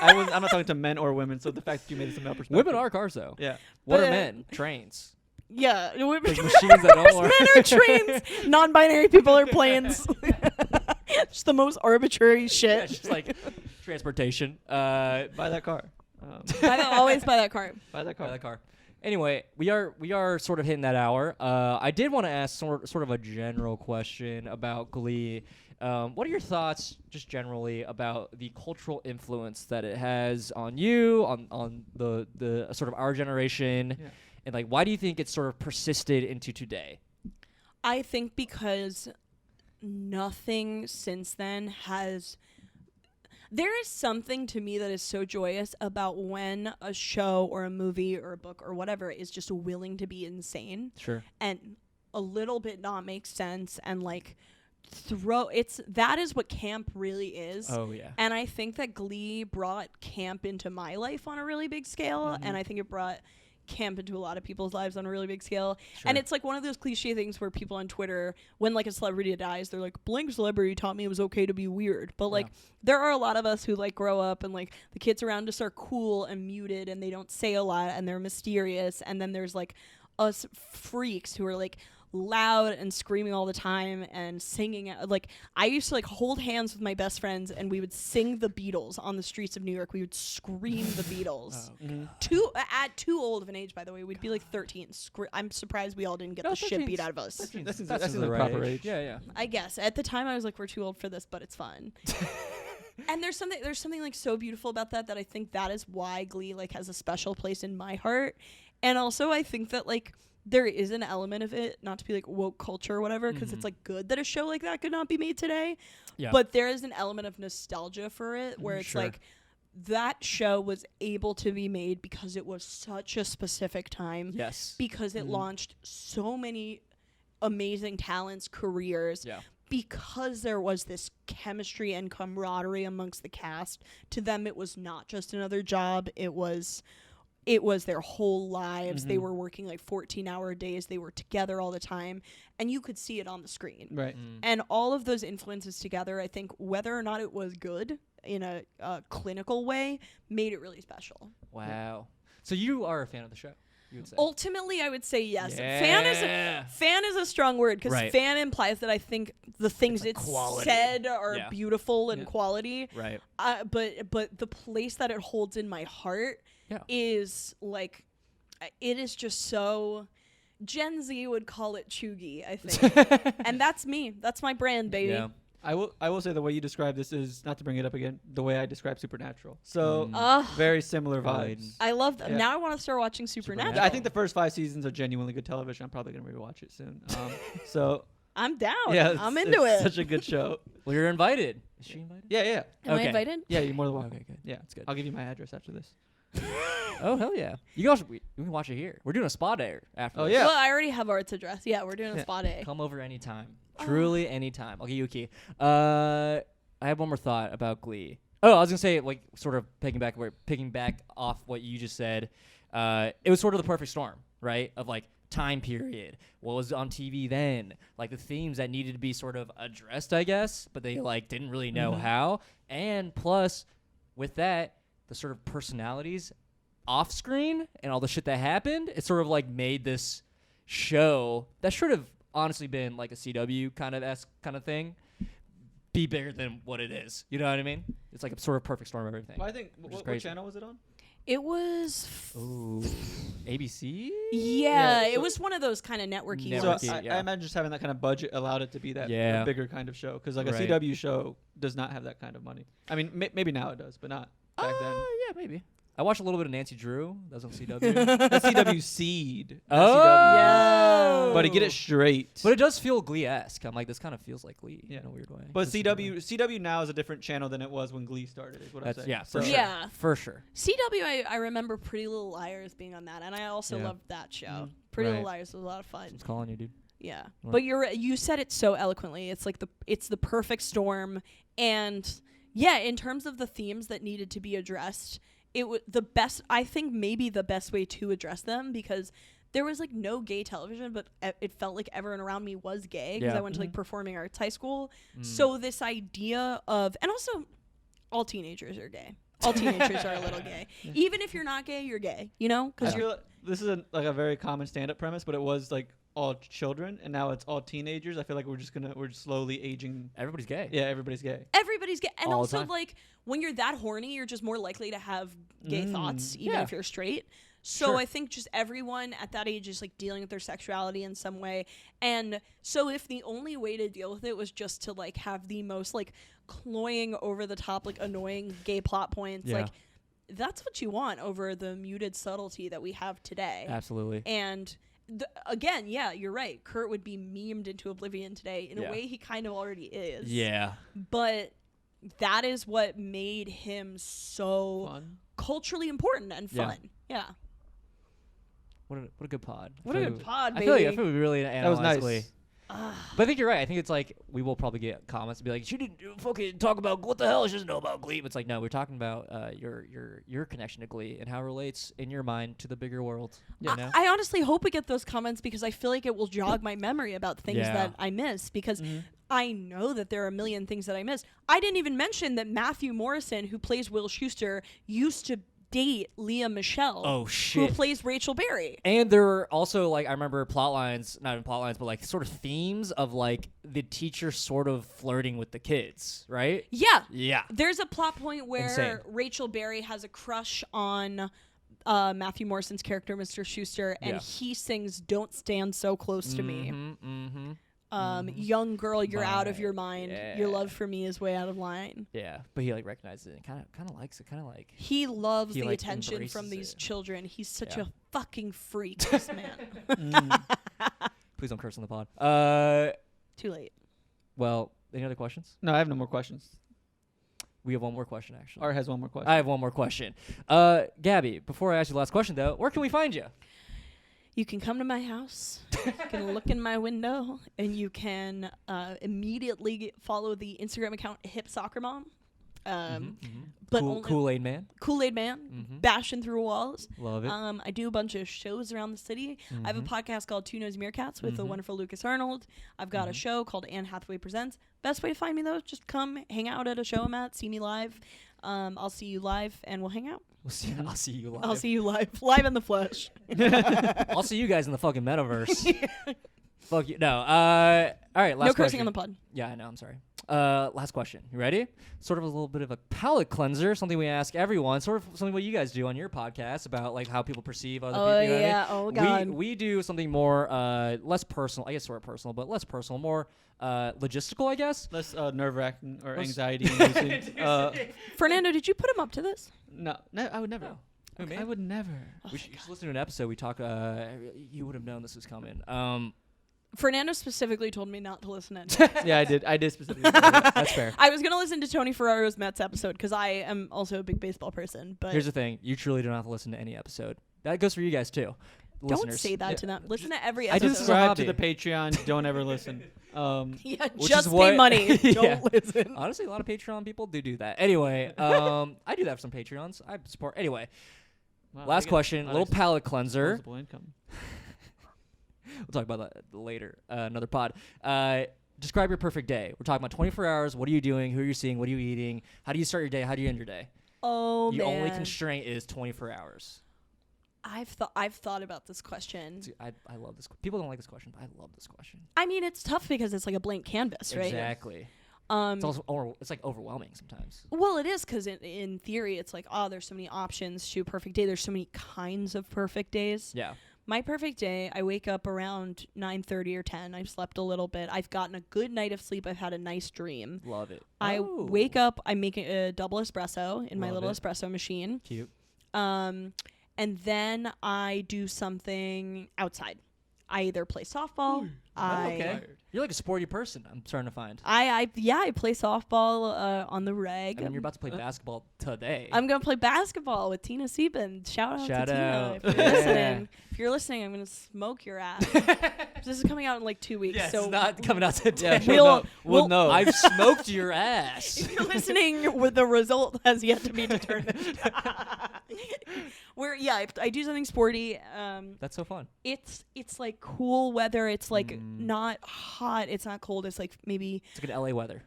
I'm not talking to men or women. So the fact that you made it a male perspective. Women are cars, though. Yeah. What But, are men? Trains. Yeah. Women. There's machines that don't work. Men are trains. Non-binary people are planes. Just the most arbitrary Yeah, shit. it's just like transportation. Buy that car. Always buy that car. Buy that car. By the car. Anyway, we are sort of hitting that hour. I did want to ask sort of a general question about Glee. What are your thoughts, just generally, about the cultural influence that it has on you, on the sort of our generation, and like why do you think it's sort of persisted into today? I think because nothing since then has. There is something to me that is so joyous about when a show or a movie or a book or whatever is just willing to be insane. Sure. And a little bit not make sense and like that is what camp really is. Oh yeah. And I think that Glee brought camp into my life on a really big scale, and I think it brought camp into a lot of people's lives on a really big scale. Sure. And it's like one of those cliche things where people on Twitter, when like a celebrity dies, they're like, blank celebrity taught me it was okay to be weird. But like there are a lot of us who like grow up and like the kids around us are cool and muted and they don't say a lot and they're mysterious, and then there's like us freaks who are like loud and screaming all the time and singing. Like I used to like hold hands with my best friends and we would sing the Beatles on the streets of New York. We would scream the Beatles. At too old of an age, by the way. We'd be like 13. I'm surprised we all didn't get the shit beat out of us. That's the the proper age. Yeah. I guess at the time I was like, we're too old for this, but it's fun. And there's something like so beautiful about that I think that is why Glee like has a special place in my heart. And also I think that like there is an element of it, not to be like woke culture or whatever, because it's like good that a show like that could not be made today. Yeah. But there is an element of nostalgia for it where it's like that show was able to be made because it was such a specific time. Yes. Because it launched so many amazing talents, careers. Yeah. Because there was this chemistry and camaraderie amongst the cast. To them, it was not just another job. It was their whole lives. They were working like 14-hour days. They were together all the time. And you could see it on the screen. Right. And all of those influences together, I think, whether or not it was good in a clinical way, made it really special. Wow. So you are a fan of the show, you would say? Ultimately, I would say yes. Yeah. Fan is a strong word because Right. fan implies that I think the things like it's quality. said are Yeah. beautiful and quality. Right. But the place that it holds in my heart is like, it is just so. Gen Z would call it chuggy, I think, and that's me. That's my brand, baby. Yeah. I will say the way you describe this is, not to bring it up again, the way I describe Supernatural. So Ugh. very similar vibes. I love that. Yeah. Now I want to start watching Supernatural. I think the first 5 seasons are genuinely good television. I'm probably gonna rewatch it soon. So I'm down. yeah, I'm into it's it. Such a good show. Well, you're invited. Is she invited? Yeah. Am Okay. I invited? Yeah, you're more than welcome. Okay, good. Yeah, That's good. I'll give you my address after this. Oh, hell yeah. You guys, we can watch it here. We're doing a spa day after Oh, this. yeah. Well, I already have Art's address. Yeah, we're doing a spa day. Come over anytime. Truly anytime. I'll give you a key. I have one more thought about Glee. Oh, I was going to say, like, sort of picking back off what you just said. It was sort of the perfect storm, right? Of, like, time period. What was on TV then? Like, the themes that needed to be sort of addressed, I guess, but they, like, didn't really know how. And plus, with that, the sort of personalities off screen and all the shit that happened, it sort of like made this show that should have honestly been like a CW kind of thing be bigger than what it is. You know what I mean? It's like a sort of perfect storm of everything. Well, I think Which is what crazy. channel was it on? It was. Ooh, ABC? Yeah, Yeah, it so- was one of those kind of networky Networky. So ones. I imagine just having that kind of budget allowed it to be that Yeah. bigger kind of show, because like Right. a CW show does not have that kind of money. I mean, maybe now it does, but not back then. Yeah, maybe. I watched a little bit of Nancy Drew. That was on CW. That's CW Seed. not Oh! CW. Yeah. But to get it straight. But it does feel Glee-esque. I'm like, this kind of feels like Glee Yeah. in a weird way. But Just in a way. CW now is a different channel than it was when Glee started, is what I'm That's, saying. yeah, for So- sure. Yeah. For sure. CW, I remember Pretty Little Liars being on that, and I also Yeah. loved that show. Pretty Little Right. Liars was a lot of fun. I'm calling you, dude. Yeah, Right. but you said it so eloquently. It's like it's the perfect storm, and yeah, in terms of the themes that needed to be addressed, it was the best. I think maybe the best way to address them, because there was like no gay television, but it felt like everyone around me was gay because Yeah. I went to like performing arts high school. So this idea of, and also all teenagers are gay. All teenagers are a little gay. Even if you're not gay, you're gay. You know, I because feel like this is like a very common stand-up premise, but it was like all children, and now it's all teenagers. I feel like we're just slowly aging. Everybody's gay. Yeah, everybody's gay. everybody's gay, and All the also time. like when you're that horny, you're just more likely to have gay thoughts, even Yeah. if you're straight. So Sure. I think just everyone at that age is like dealing with their sexuality in some way, and so if the only way to deal with it was just to like have the most like cloying, over the top, like annoying gay plot points, Yeah. like that's what you want over the muted subtlety that we have today. Absolutely. And again, yeah, you're right. Kurt would be memed into oblivion today. In Yeah. a way, he kind of already is. Yeah. But that is what made him so Fun. culturally important and Yeah. fun. Yeah. What a good pod. What a good pod, I feel baby. like we really That was analyzed nice. Glee. But I think you're right. I think it's like we will probably get comments and be like, "She didn't fucking talk about what the hell she doesn't know about Glee." But it's like, no, we're talking about your connection to Glee and how it relates in your mind to the bigger world. You know? I honestly hope we get those comments because I feel like it will jog my memory about things Yeah. that I miss because I know that there are a million things that I miss. I didn't even mention that Matthew Morrison, who plays Will Schuester, used to date Leah Michelle. Oh, Who shit. plays Rachel Berry. And there were also, like, I remember plot lines, not even plot lines, but like sort of themes of like the teacher sort of flirting with the kids, right? Yeah. Yeah. There's a plot point where Insane. Rachel Berry has a crush on Matthew Morrison's character, Mr. Schuster, and Yeah. he sings "Don't Stand So Close to Me." Mm-hmm. Young girl, you're out of your mind. Yeah. Your love for me is way out of line. Yeah, but he like recognizes it and kind of likes it, kind of like. He loves He, the like, attention from embraces these it. children. He's such Yeah. a fucking freak, this man. Please don't curse on the pod. Too late. Well, any other questions? No, I have no more questions. We have one more question actually. Art has one more question. I have one more question. Gabby, before I ask you the last question though, where can we find you? You can come to my house, you can look in my window, and you can immediately follow the Instagram account Hip Soccer Mom. But Cool, only- Kool-Aid man. Kool-Aid Man, bashing through walls. Love it. I do a bunch of shows around the city. I have a podcast called Two Nosy Meerkats with the wonderful Lucas Arnold. I've got a show called Anne Hathaway Presents. Best way to find me, though, just come hang out at a show I'm at, see me live. I'll see you live, and we'll hang out. I'll see you live. I'll see you live in the flesh. I'll see you guys in the fucking metaverse. Fuck you. No. All right. Last No cursing question. on the pod. Yeah, I know. I'm sorry. Last question. You ready? Sort of a little bit of a palate cleanser. Something we ask everyone. Sort of something what you guys do on your podcast about like how people perceive other people. You know what I mean? Yeah. Oh God. We do something more less personal. I guess sort of personal, but less personal, more logistical, I guess. Less nerve-wracking or Less- anxiety inducing. Fernando, did you put him up to this? No, I would never. Who, me? I would never. You should listen to an episode. We talk. You would have known this was coming. Fernando specifically told me not to listen to it. Yeah, I did. I did specifically. say that. That's fair. I was gonna listen to Tony Ferraro's Mets episode because I am also a big baseball person. But Here's the thing: you truly don't have to listen to any episode. That goes for you guys too. don't Listeners. say that to them. Listen to every I episode. just- Subscribe to hobby. the Patreon. Don't ever listen. Yeah, Which just is pay what- money. Yeah. Don't listen. Honestly, a lot of Patreon people do that. Anyway, I do that for some Patreons. I support. Anyway, Wow, last they get question. nice Little palate cleanser. disposable income. We'll talk about that later. Another pod. Describe your perfect day. We're talking about 24 hours. What are you doing? Who are you seeing? What are you eating? How do you start your day? How do you end your day? Oh Your man. only constraint is 24 hours. I've thought about this question. See, I love this. People don't like this question, but I love this question. I mean, it's tough because it's like a blank canvas, right? Exactly. It's also it's like overwhelming sometimes. Well, it is because in theory, it's like, oh, there's so many options to a perfect day. There's so many kinds of perfect days. Yeah. My perfect day, I wake up around 9:30 or 10. I've slept a little bit. I've gotten a good night of sleep. I've had a nice dream. Love it. I Oh. wake up. I make a double espresso in my Love little it. espresso machine. Cute. And then I do something outside. I either play softball. Okay. You're like a sporty person. I'm starting to find. I play softball on the reg. I mean, you're about to play basketball today. I'm gonna play basketball with Tina Sieben. Shout out Shout to out. Tina if you're Yeah. listening. If you're listening, I'm gonna smoke your ass. This is coming out in like 2 weeks. yeah, so it's not coming out today. We'll know. I've smoked your ass. if you're listening, with the result has yet to be determined. I do something sporty. That's so fun. It's like cool weather. It's like not hot. It's not cold. It's like maybe It's like an LA weather.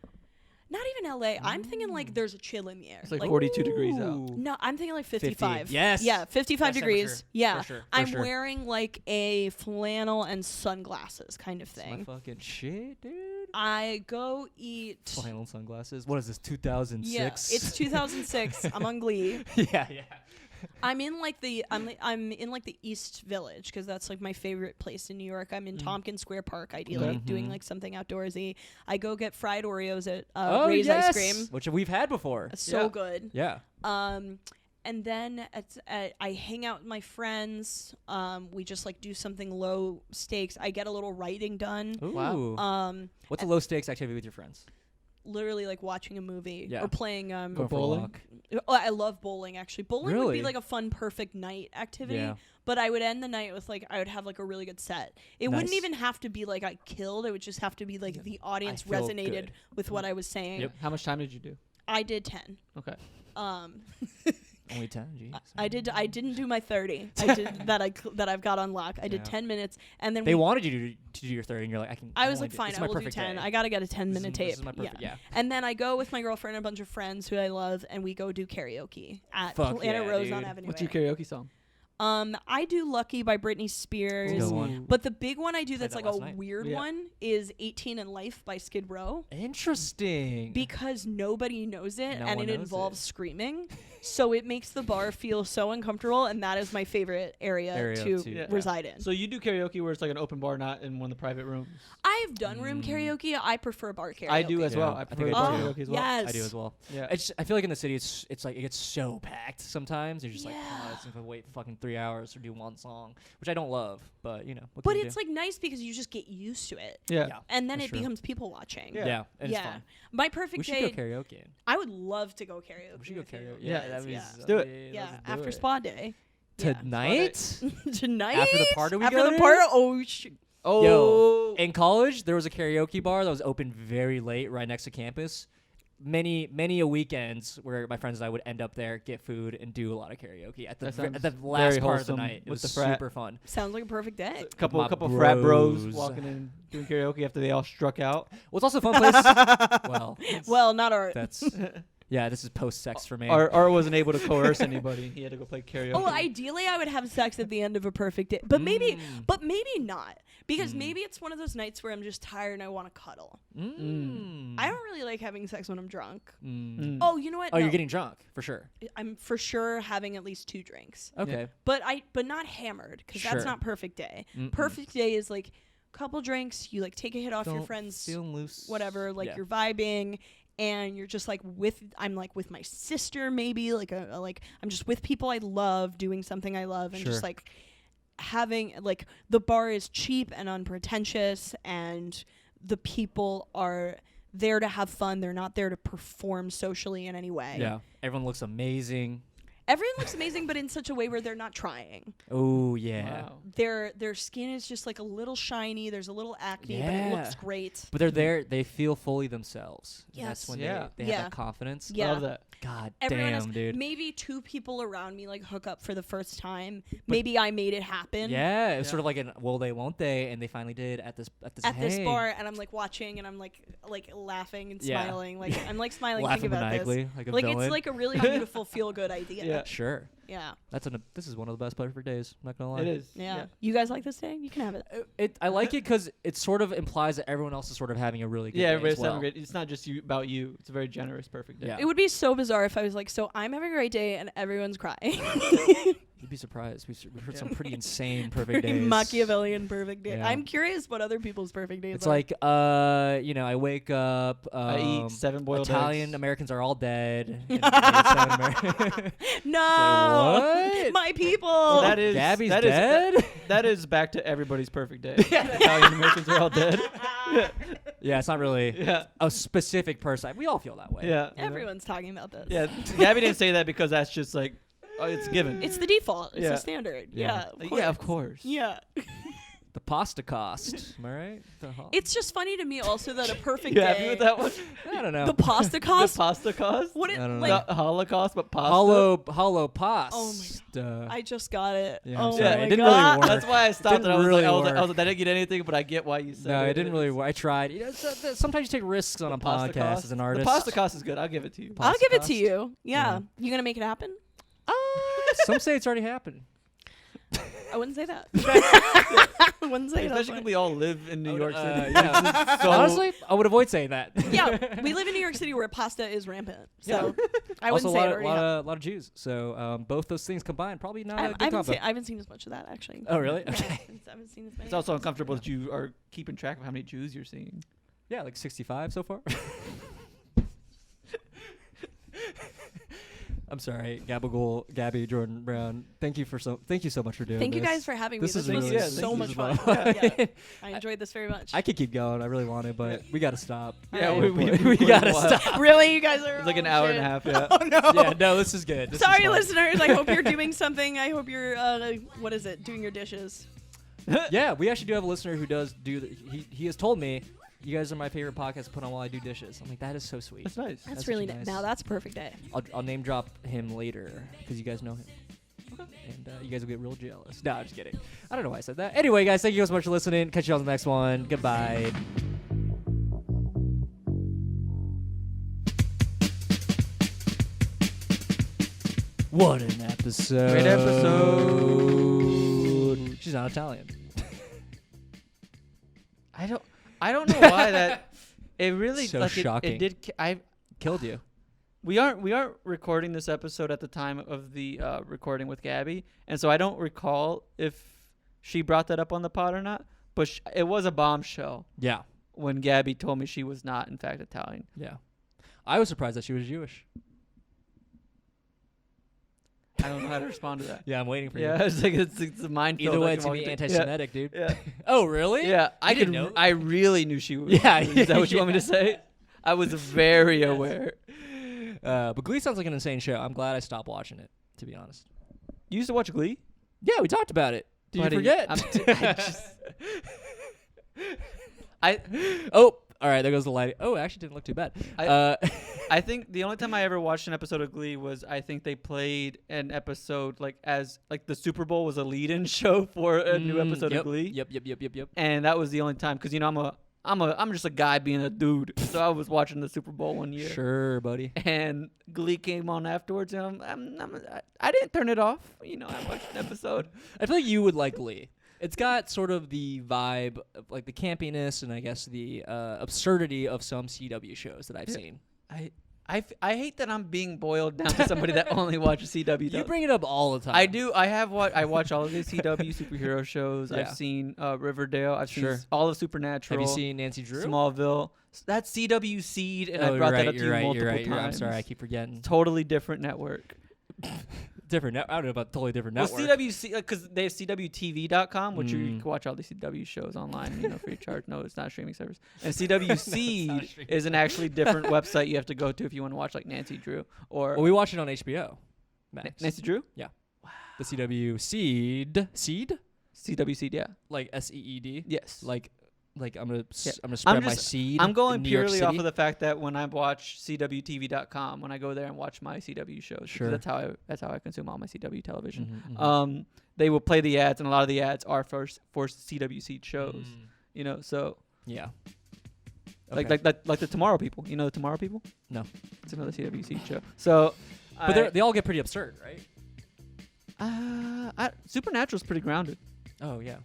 not even LA. I'm thinking like there's a chill in the air. It's like 42 degrees out. No, I'm thinking like 55. 50. Yes. Yeah, 55 Best degrees. temperature. Yeah. For sure, for I'm sure. wearing like a flannel and sunglasses kind of It's my thing. fucking shit, dude. I go eat. Flannel and sunglasses. What is this? 2006. Yeah, it's 2006. I'm on Glee. yeah. I'm in like I'm in like the East Village because that's like my favorite place in New York. I'm in Tompkins Square Park, ideally doing like something outdoorsy. I go get fried Oreos at Ray's Ice Cream. Which we've had before. It's so good. Yeah. And then I hang out with my friends. We just like do something low stakes. I get a little writing done. Ooh. Wow. What's a low stakes activity with your friends? literally like watching a movie Yeah. or playing Going for a bowling? walk. Oh, I love bowling actually. Bowling would Really? be like a fun perfect night activity. Yeah. But I would end the night with like I would have like a really good set. It wouldn't Nice. even have to be like I killed. It would just have to be like the audience feel resonated good. with what I was saying. Yep. How much time did you do? I did 10. Okay. Only 10. Jeez. I didn't do my 30. I did that I've got on lock. I did Yeah. 10 minutes and then They we, wanted you to do your 30, and you're like, I can. I was only like, do- fine, this is I my will do perfect 10. day. I got to get a 10-minute tape. This is my perfect. Yeah. And then I go with my girlfriend and a bunch of friends who I love, and we go do karaoke at Fuck Planet yeah, Rose dude. on Avenue What's A. your karaoke song? I do Lucky by Britney Spears. Good one. But the big one I do that's that like a last night. weird Yeah. one is 18 and Life by Skid Row. Interesting. Because nobody knows it No and one it knows involves it. screaming. So it makes the bar feel so uncomfortable, and that is my favorite area to to- Yeah. reside in. So you do karaoke where it's like an open bar, not in one of the private rooms. I've done room karaoke. I prefer bar karaoke. I do as Yeah, well. I I think prefer I bar do. karaoke as well. Yes. I do as well. Yeah. I feel like in the city, it's like it gets so packed sometimes. You're just like, Yeah. oh, it's gonna wait fucking 3 hours to do one song, which I don't love, but you know. What But can you it's do? like nice because you just get used to it. Yeah. Yeah. And then That's it true. becomes people watching. Yeah. and it's fun. My perfect We should day. go karaoke. I would love to go karaoke. We should go with you. karaoke. Yeah, that'd be yeah. so- Let's do it. Yeah, let's do after it. spa day. Yeah. Tonight? Tonight. After the party we After go the to? party. Oh, Oh. Yo, in college, there was a karaoke bar that was open very late right next to campus. Many a weekends where my friends and I would end up there, get food, and do a lot of karaoke at the That at the sounds last very part of the wholesome night. It with was the frat. super fun. sounds like a perfect day. couple My frat bros bros. walking in doing karaoke after they all struck out. Well, it's also a fun place. Well, Well, not our. that's yeah. This is post sex for me. Art wasn't able to coerce anybody. He had to go play karaoke. Oh, ideally, I would have sex at the end of a perfect day, but maybe not, because maybe it's one of those nights where I'm just tired and I want to cuddle. I don't really like having sex when I'm drunk. Mm. Oh, you know what? Oh, No. you're getting drunk for sure. I'm for sure having at least 2 drinks, Okay. but not hammered, because Sure. that's not perfect day. Mm-mm. Perfect day is like couple drinks, you like take a hit off your Don't friends, feeling loose. whatever, like Yeah. you're vibing. And you're just like I'm like with my sister, maybe like I'm just with people I love, doing something I love, and Sure. just like having like the bar is cheap and unpretentious, and the people are there to have fun. They're not there to perform socially in any way. Yeah. Everyone looks amazing. Everyone looks amazing, but in such a way where they're not trying. Oh yeah. Wow. Their skin is just like a little shiny. There's a little acne, but it looks Yeah. great. But they're there. They feel fully themselves. And Yes. That's when Yeah. they Yeah. have that confidence. Yeah. Love that. God Everyone damn, has dude. maybe 2 people around me like hook up for the first time. Maybe I made it happen. Yeah, it was Yeah. sort of like an will they won't they, and they finally did at this At this hang. bar, and I'm like watching, and I'm like laughing and Yeah. smiling, like I'm like smiling laughing thinking about this. maniacally like a Like villain. it's like a really beautiful feel good idea. Yeah. Sure. Yeah. This is one of the best perfect days. I'm not gonna lie. It is. Yeah. You guys like this day? You can have it. I like it because it sort of implies that everyone else is sort of having a really good Yeah, day everybody's as well. having great. It's not just about you. It's a very generous, perfect day. Yeah. It would be so bizarre if I was like, so I'm having a great day and everyone's crying. You'd be surprised. We've heard some pretty insane Pretty perfect days. Machiavellian perfect day. Yeah. I'm curious what other people's perfect days It's are. like I wake up. I eat 7 boiled Italian eggs. Americans are all dead. and I ate 7 Amer- no, what? my people. Well, that is Gabby's that is- dead. that is back to everybody's perfect day. Italian Americans are all dead. Yeah, it's not really Yeah. a specific person. We all feel that way. Yeah. Everyone's talking about this. Yeah. Gabby didn't say that because that's just like, it's given. It's the default. It's Yeah. the standard. Yeah. Yeah. Of course. Yeah. The pasta cost. Am I right? It's just funny to me also that a perfect You day. happy with that one? I don't know. The pasta The cost. pasta cost? What it I don't know. like? Not Holocaust, but pasta. Hollow pasta. Oh my I just got it. Yeah, I'm oh sorry. my It didn't God. really work. That's why I stopped Didn't and I was really like, I was work. like, I didn't get anything, but I get why you said No, it. it didn't really work. I tried. Sometimes you take risks on a Pasta podcast cost? as an artist. The pasta cost is good. I'll give it to you. I'll Pasta give it cost? to you. Yeah. Yeah. You gonna make it happen? Some say it's already happened. I wouldn't say that. I wouldn't say Especially that. because we all live in New York City. Yeah. So- Honestly, I would avoid saying that. Yeah, we live in New York City where pasta is rampant. So I also, wouldn't say it a already happened. lot of Jews. So both those things combined, probably not a good I combo. haven't seen as much of that actually. Oh, really? Yeah, Okay. I haven't seen as many. It's also uncomfortable that you are keeping track of how many Jews you're seeing. Yeah, like 65 so far. I'm sorry, Gabby Jordan Brown. Thank you so much for doing Thank this. you guys for having me. This This is was really- so this much is fun. fun. Yeah. I enjoyed this very much. I could keep going. I really want to, but we got to stop. Yeah, Alright. we gotta a while. stop. Really, you guys are It's like an oh, hour shit. and a half. Yeah. Oh no. Yeah, no, this is good. This is Sorry, fun. listeners. I hope you're doing something. I hope you're what is it? Doing your dishes. Yeah, we actually do have a listener who does do. He has told me, you guys are my favorite podcast to put on while I do dishes. I'm like, that is so sweet. That's nice. That's That's really such a nice. nice- Now that's a perfect day. I'll name drop him later because you guys know him. And you guys will get real jealous. No, I'm just kidding. I don't know why I said that. Anyway, guys, thank you so much for listening. Catch you on the next one. Goodbye. What an episode. Great episode. She's not Italian. I don't know why that. It really So like shocking. It did. Killed you. We aren't recording this episode at the time of the recording with Gabby, and so I don't recall if she brought that up on the pod or not. But it was a bombshell Yeah. when Gabby told me she was not, in fact, Italian. Yeah. I was surprised that she was Jewish. I don't know how to respond to that. Yeah, I'm waiting for Yeah, you. it's like it's a minefield. Either way, like it's going to be walking through. anti-Semitic, dude. Yeah. Oh, really? Yeah, I didn't could. know? I really knew she was. Yeah, Is that what you want me to say? I was very Yes. aware. But Glee sounds like an insane show. I'm glad I stopped watching it, to be honest. You used to watch Glee? Yeah, we talked about it. Did Buddy, you forget? Oh, all right. There goes the lighting. Oh, it actually didn't look too bad. I think the only time I ever watched an episode of Glee was I think they played an episode like the Super Bowl was a lead-in show for a new episode yep, of Glee. Yep. And that was the only time because I'm just a guy being a dude, so I was watching the Super Bowl one year. Sure, buddy. And Glee came on afterwards, and I didn't turn it off. I watched an episode. I feel like you would like Glee. It's got sort of the vibe of like the campiness and I guess the absurdity of some CW shows that I've seen. I hate that I'm being boiled down to somebody that only watches CW. You bring it up all the time. I do. I watch all of the CW superhero shows. Yeah. I've seen Riverdale. I've Sure. seen all of Supernatural. Have you seen Nancy Drew? Smallville. That's CW Seed, and Oh, I brought you're that up to you multiple right. times. I'm sorry, I keep forgetting. Totally different network. Different. I don't know about totally different Well, network. CW because they have CWTV.com, which you Mm. can watch all these CW shows online, free of charge. No, it's not a streaming service. And CW Seed streaming is an actually different website you have to go to if you want to watch like Nancy Drew or Well, we watch it on HBO Max. Nancy Drew. The CW Seed, CW Seed, yeah. like SEED, Yes. like I'm gonna Yeah. I'm gonna spread my just- seed. I'm going in New York purely off City. of the fact that when I watch CWTV.com, when I go there and watch my CW shows, because Sure. that's how I consume all my CW television. Mhm. They will play the ads, and a lot of the ads are for CW Seed shows. Mm. So Yeah. like Okay. the Tomorrow People. You know the Tomorrow People? No. It's another CW Seed show. So, But they all get pretty absurd, right? Supernatural's pretty grounded. Oh yeah.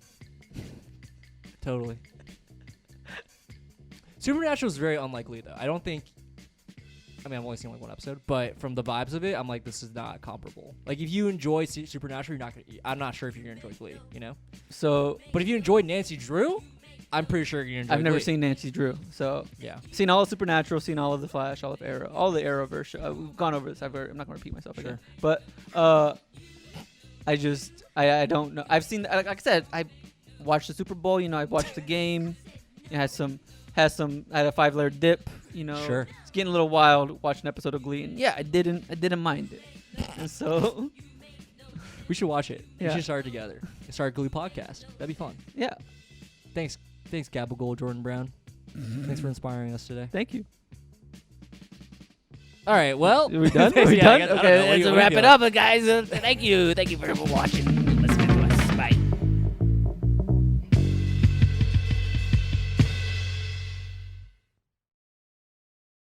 Totally. Supernatural is very unlikely though. I don't think. I mean, I've only seen like one episode, but from the vibes of it, I'm like, this is not comparable. Like, if you enjoy Supernatural, you're not gonna. I'm not sure if you're gonna enjoy Glee. So But if you enjoyed Nancy Drew, I'm pretty sure you're gonna enjoy. I've never Glee. seen Nancy Drew. So Yeah. seen all of Supernatural, seen all of the Flash, all of Arrow, all the Arrowverse. We've gone over this. I'm not going to repeat myself again. But I don't know. I've seen, like I said, I watched the Super Bowl. I've watched the game. It had a 5-layer dip. Sure. It's getting a little wild. Watching an episode of Glee, and yeah, I didn't mind it. And so We should watch it. Yeah. We should start it together. Start a Glee podcast. That'd be fun. yeah, Thanks, Gabby Jordan Brown. Thanks for inspiring us today. thank you. All right. Well, Are we done? Yeah, Are we I done? guess- I don't know. Okay, What do let's you wrap feel? it up, guys. Thank you for watching.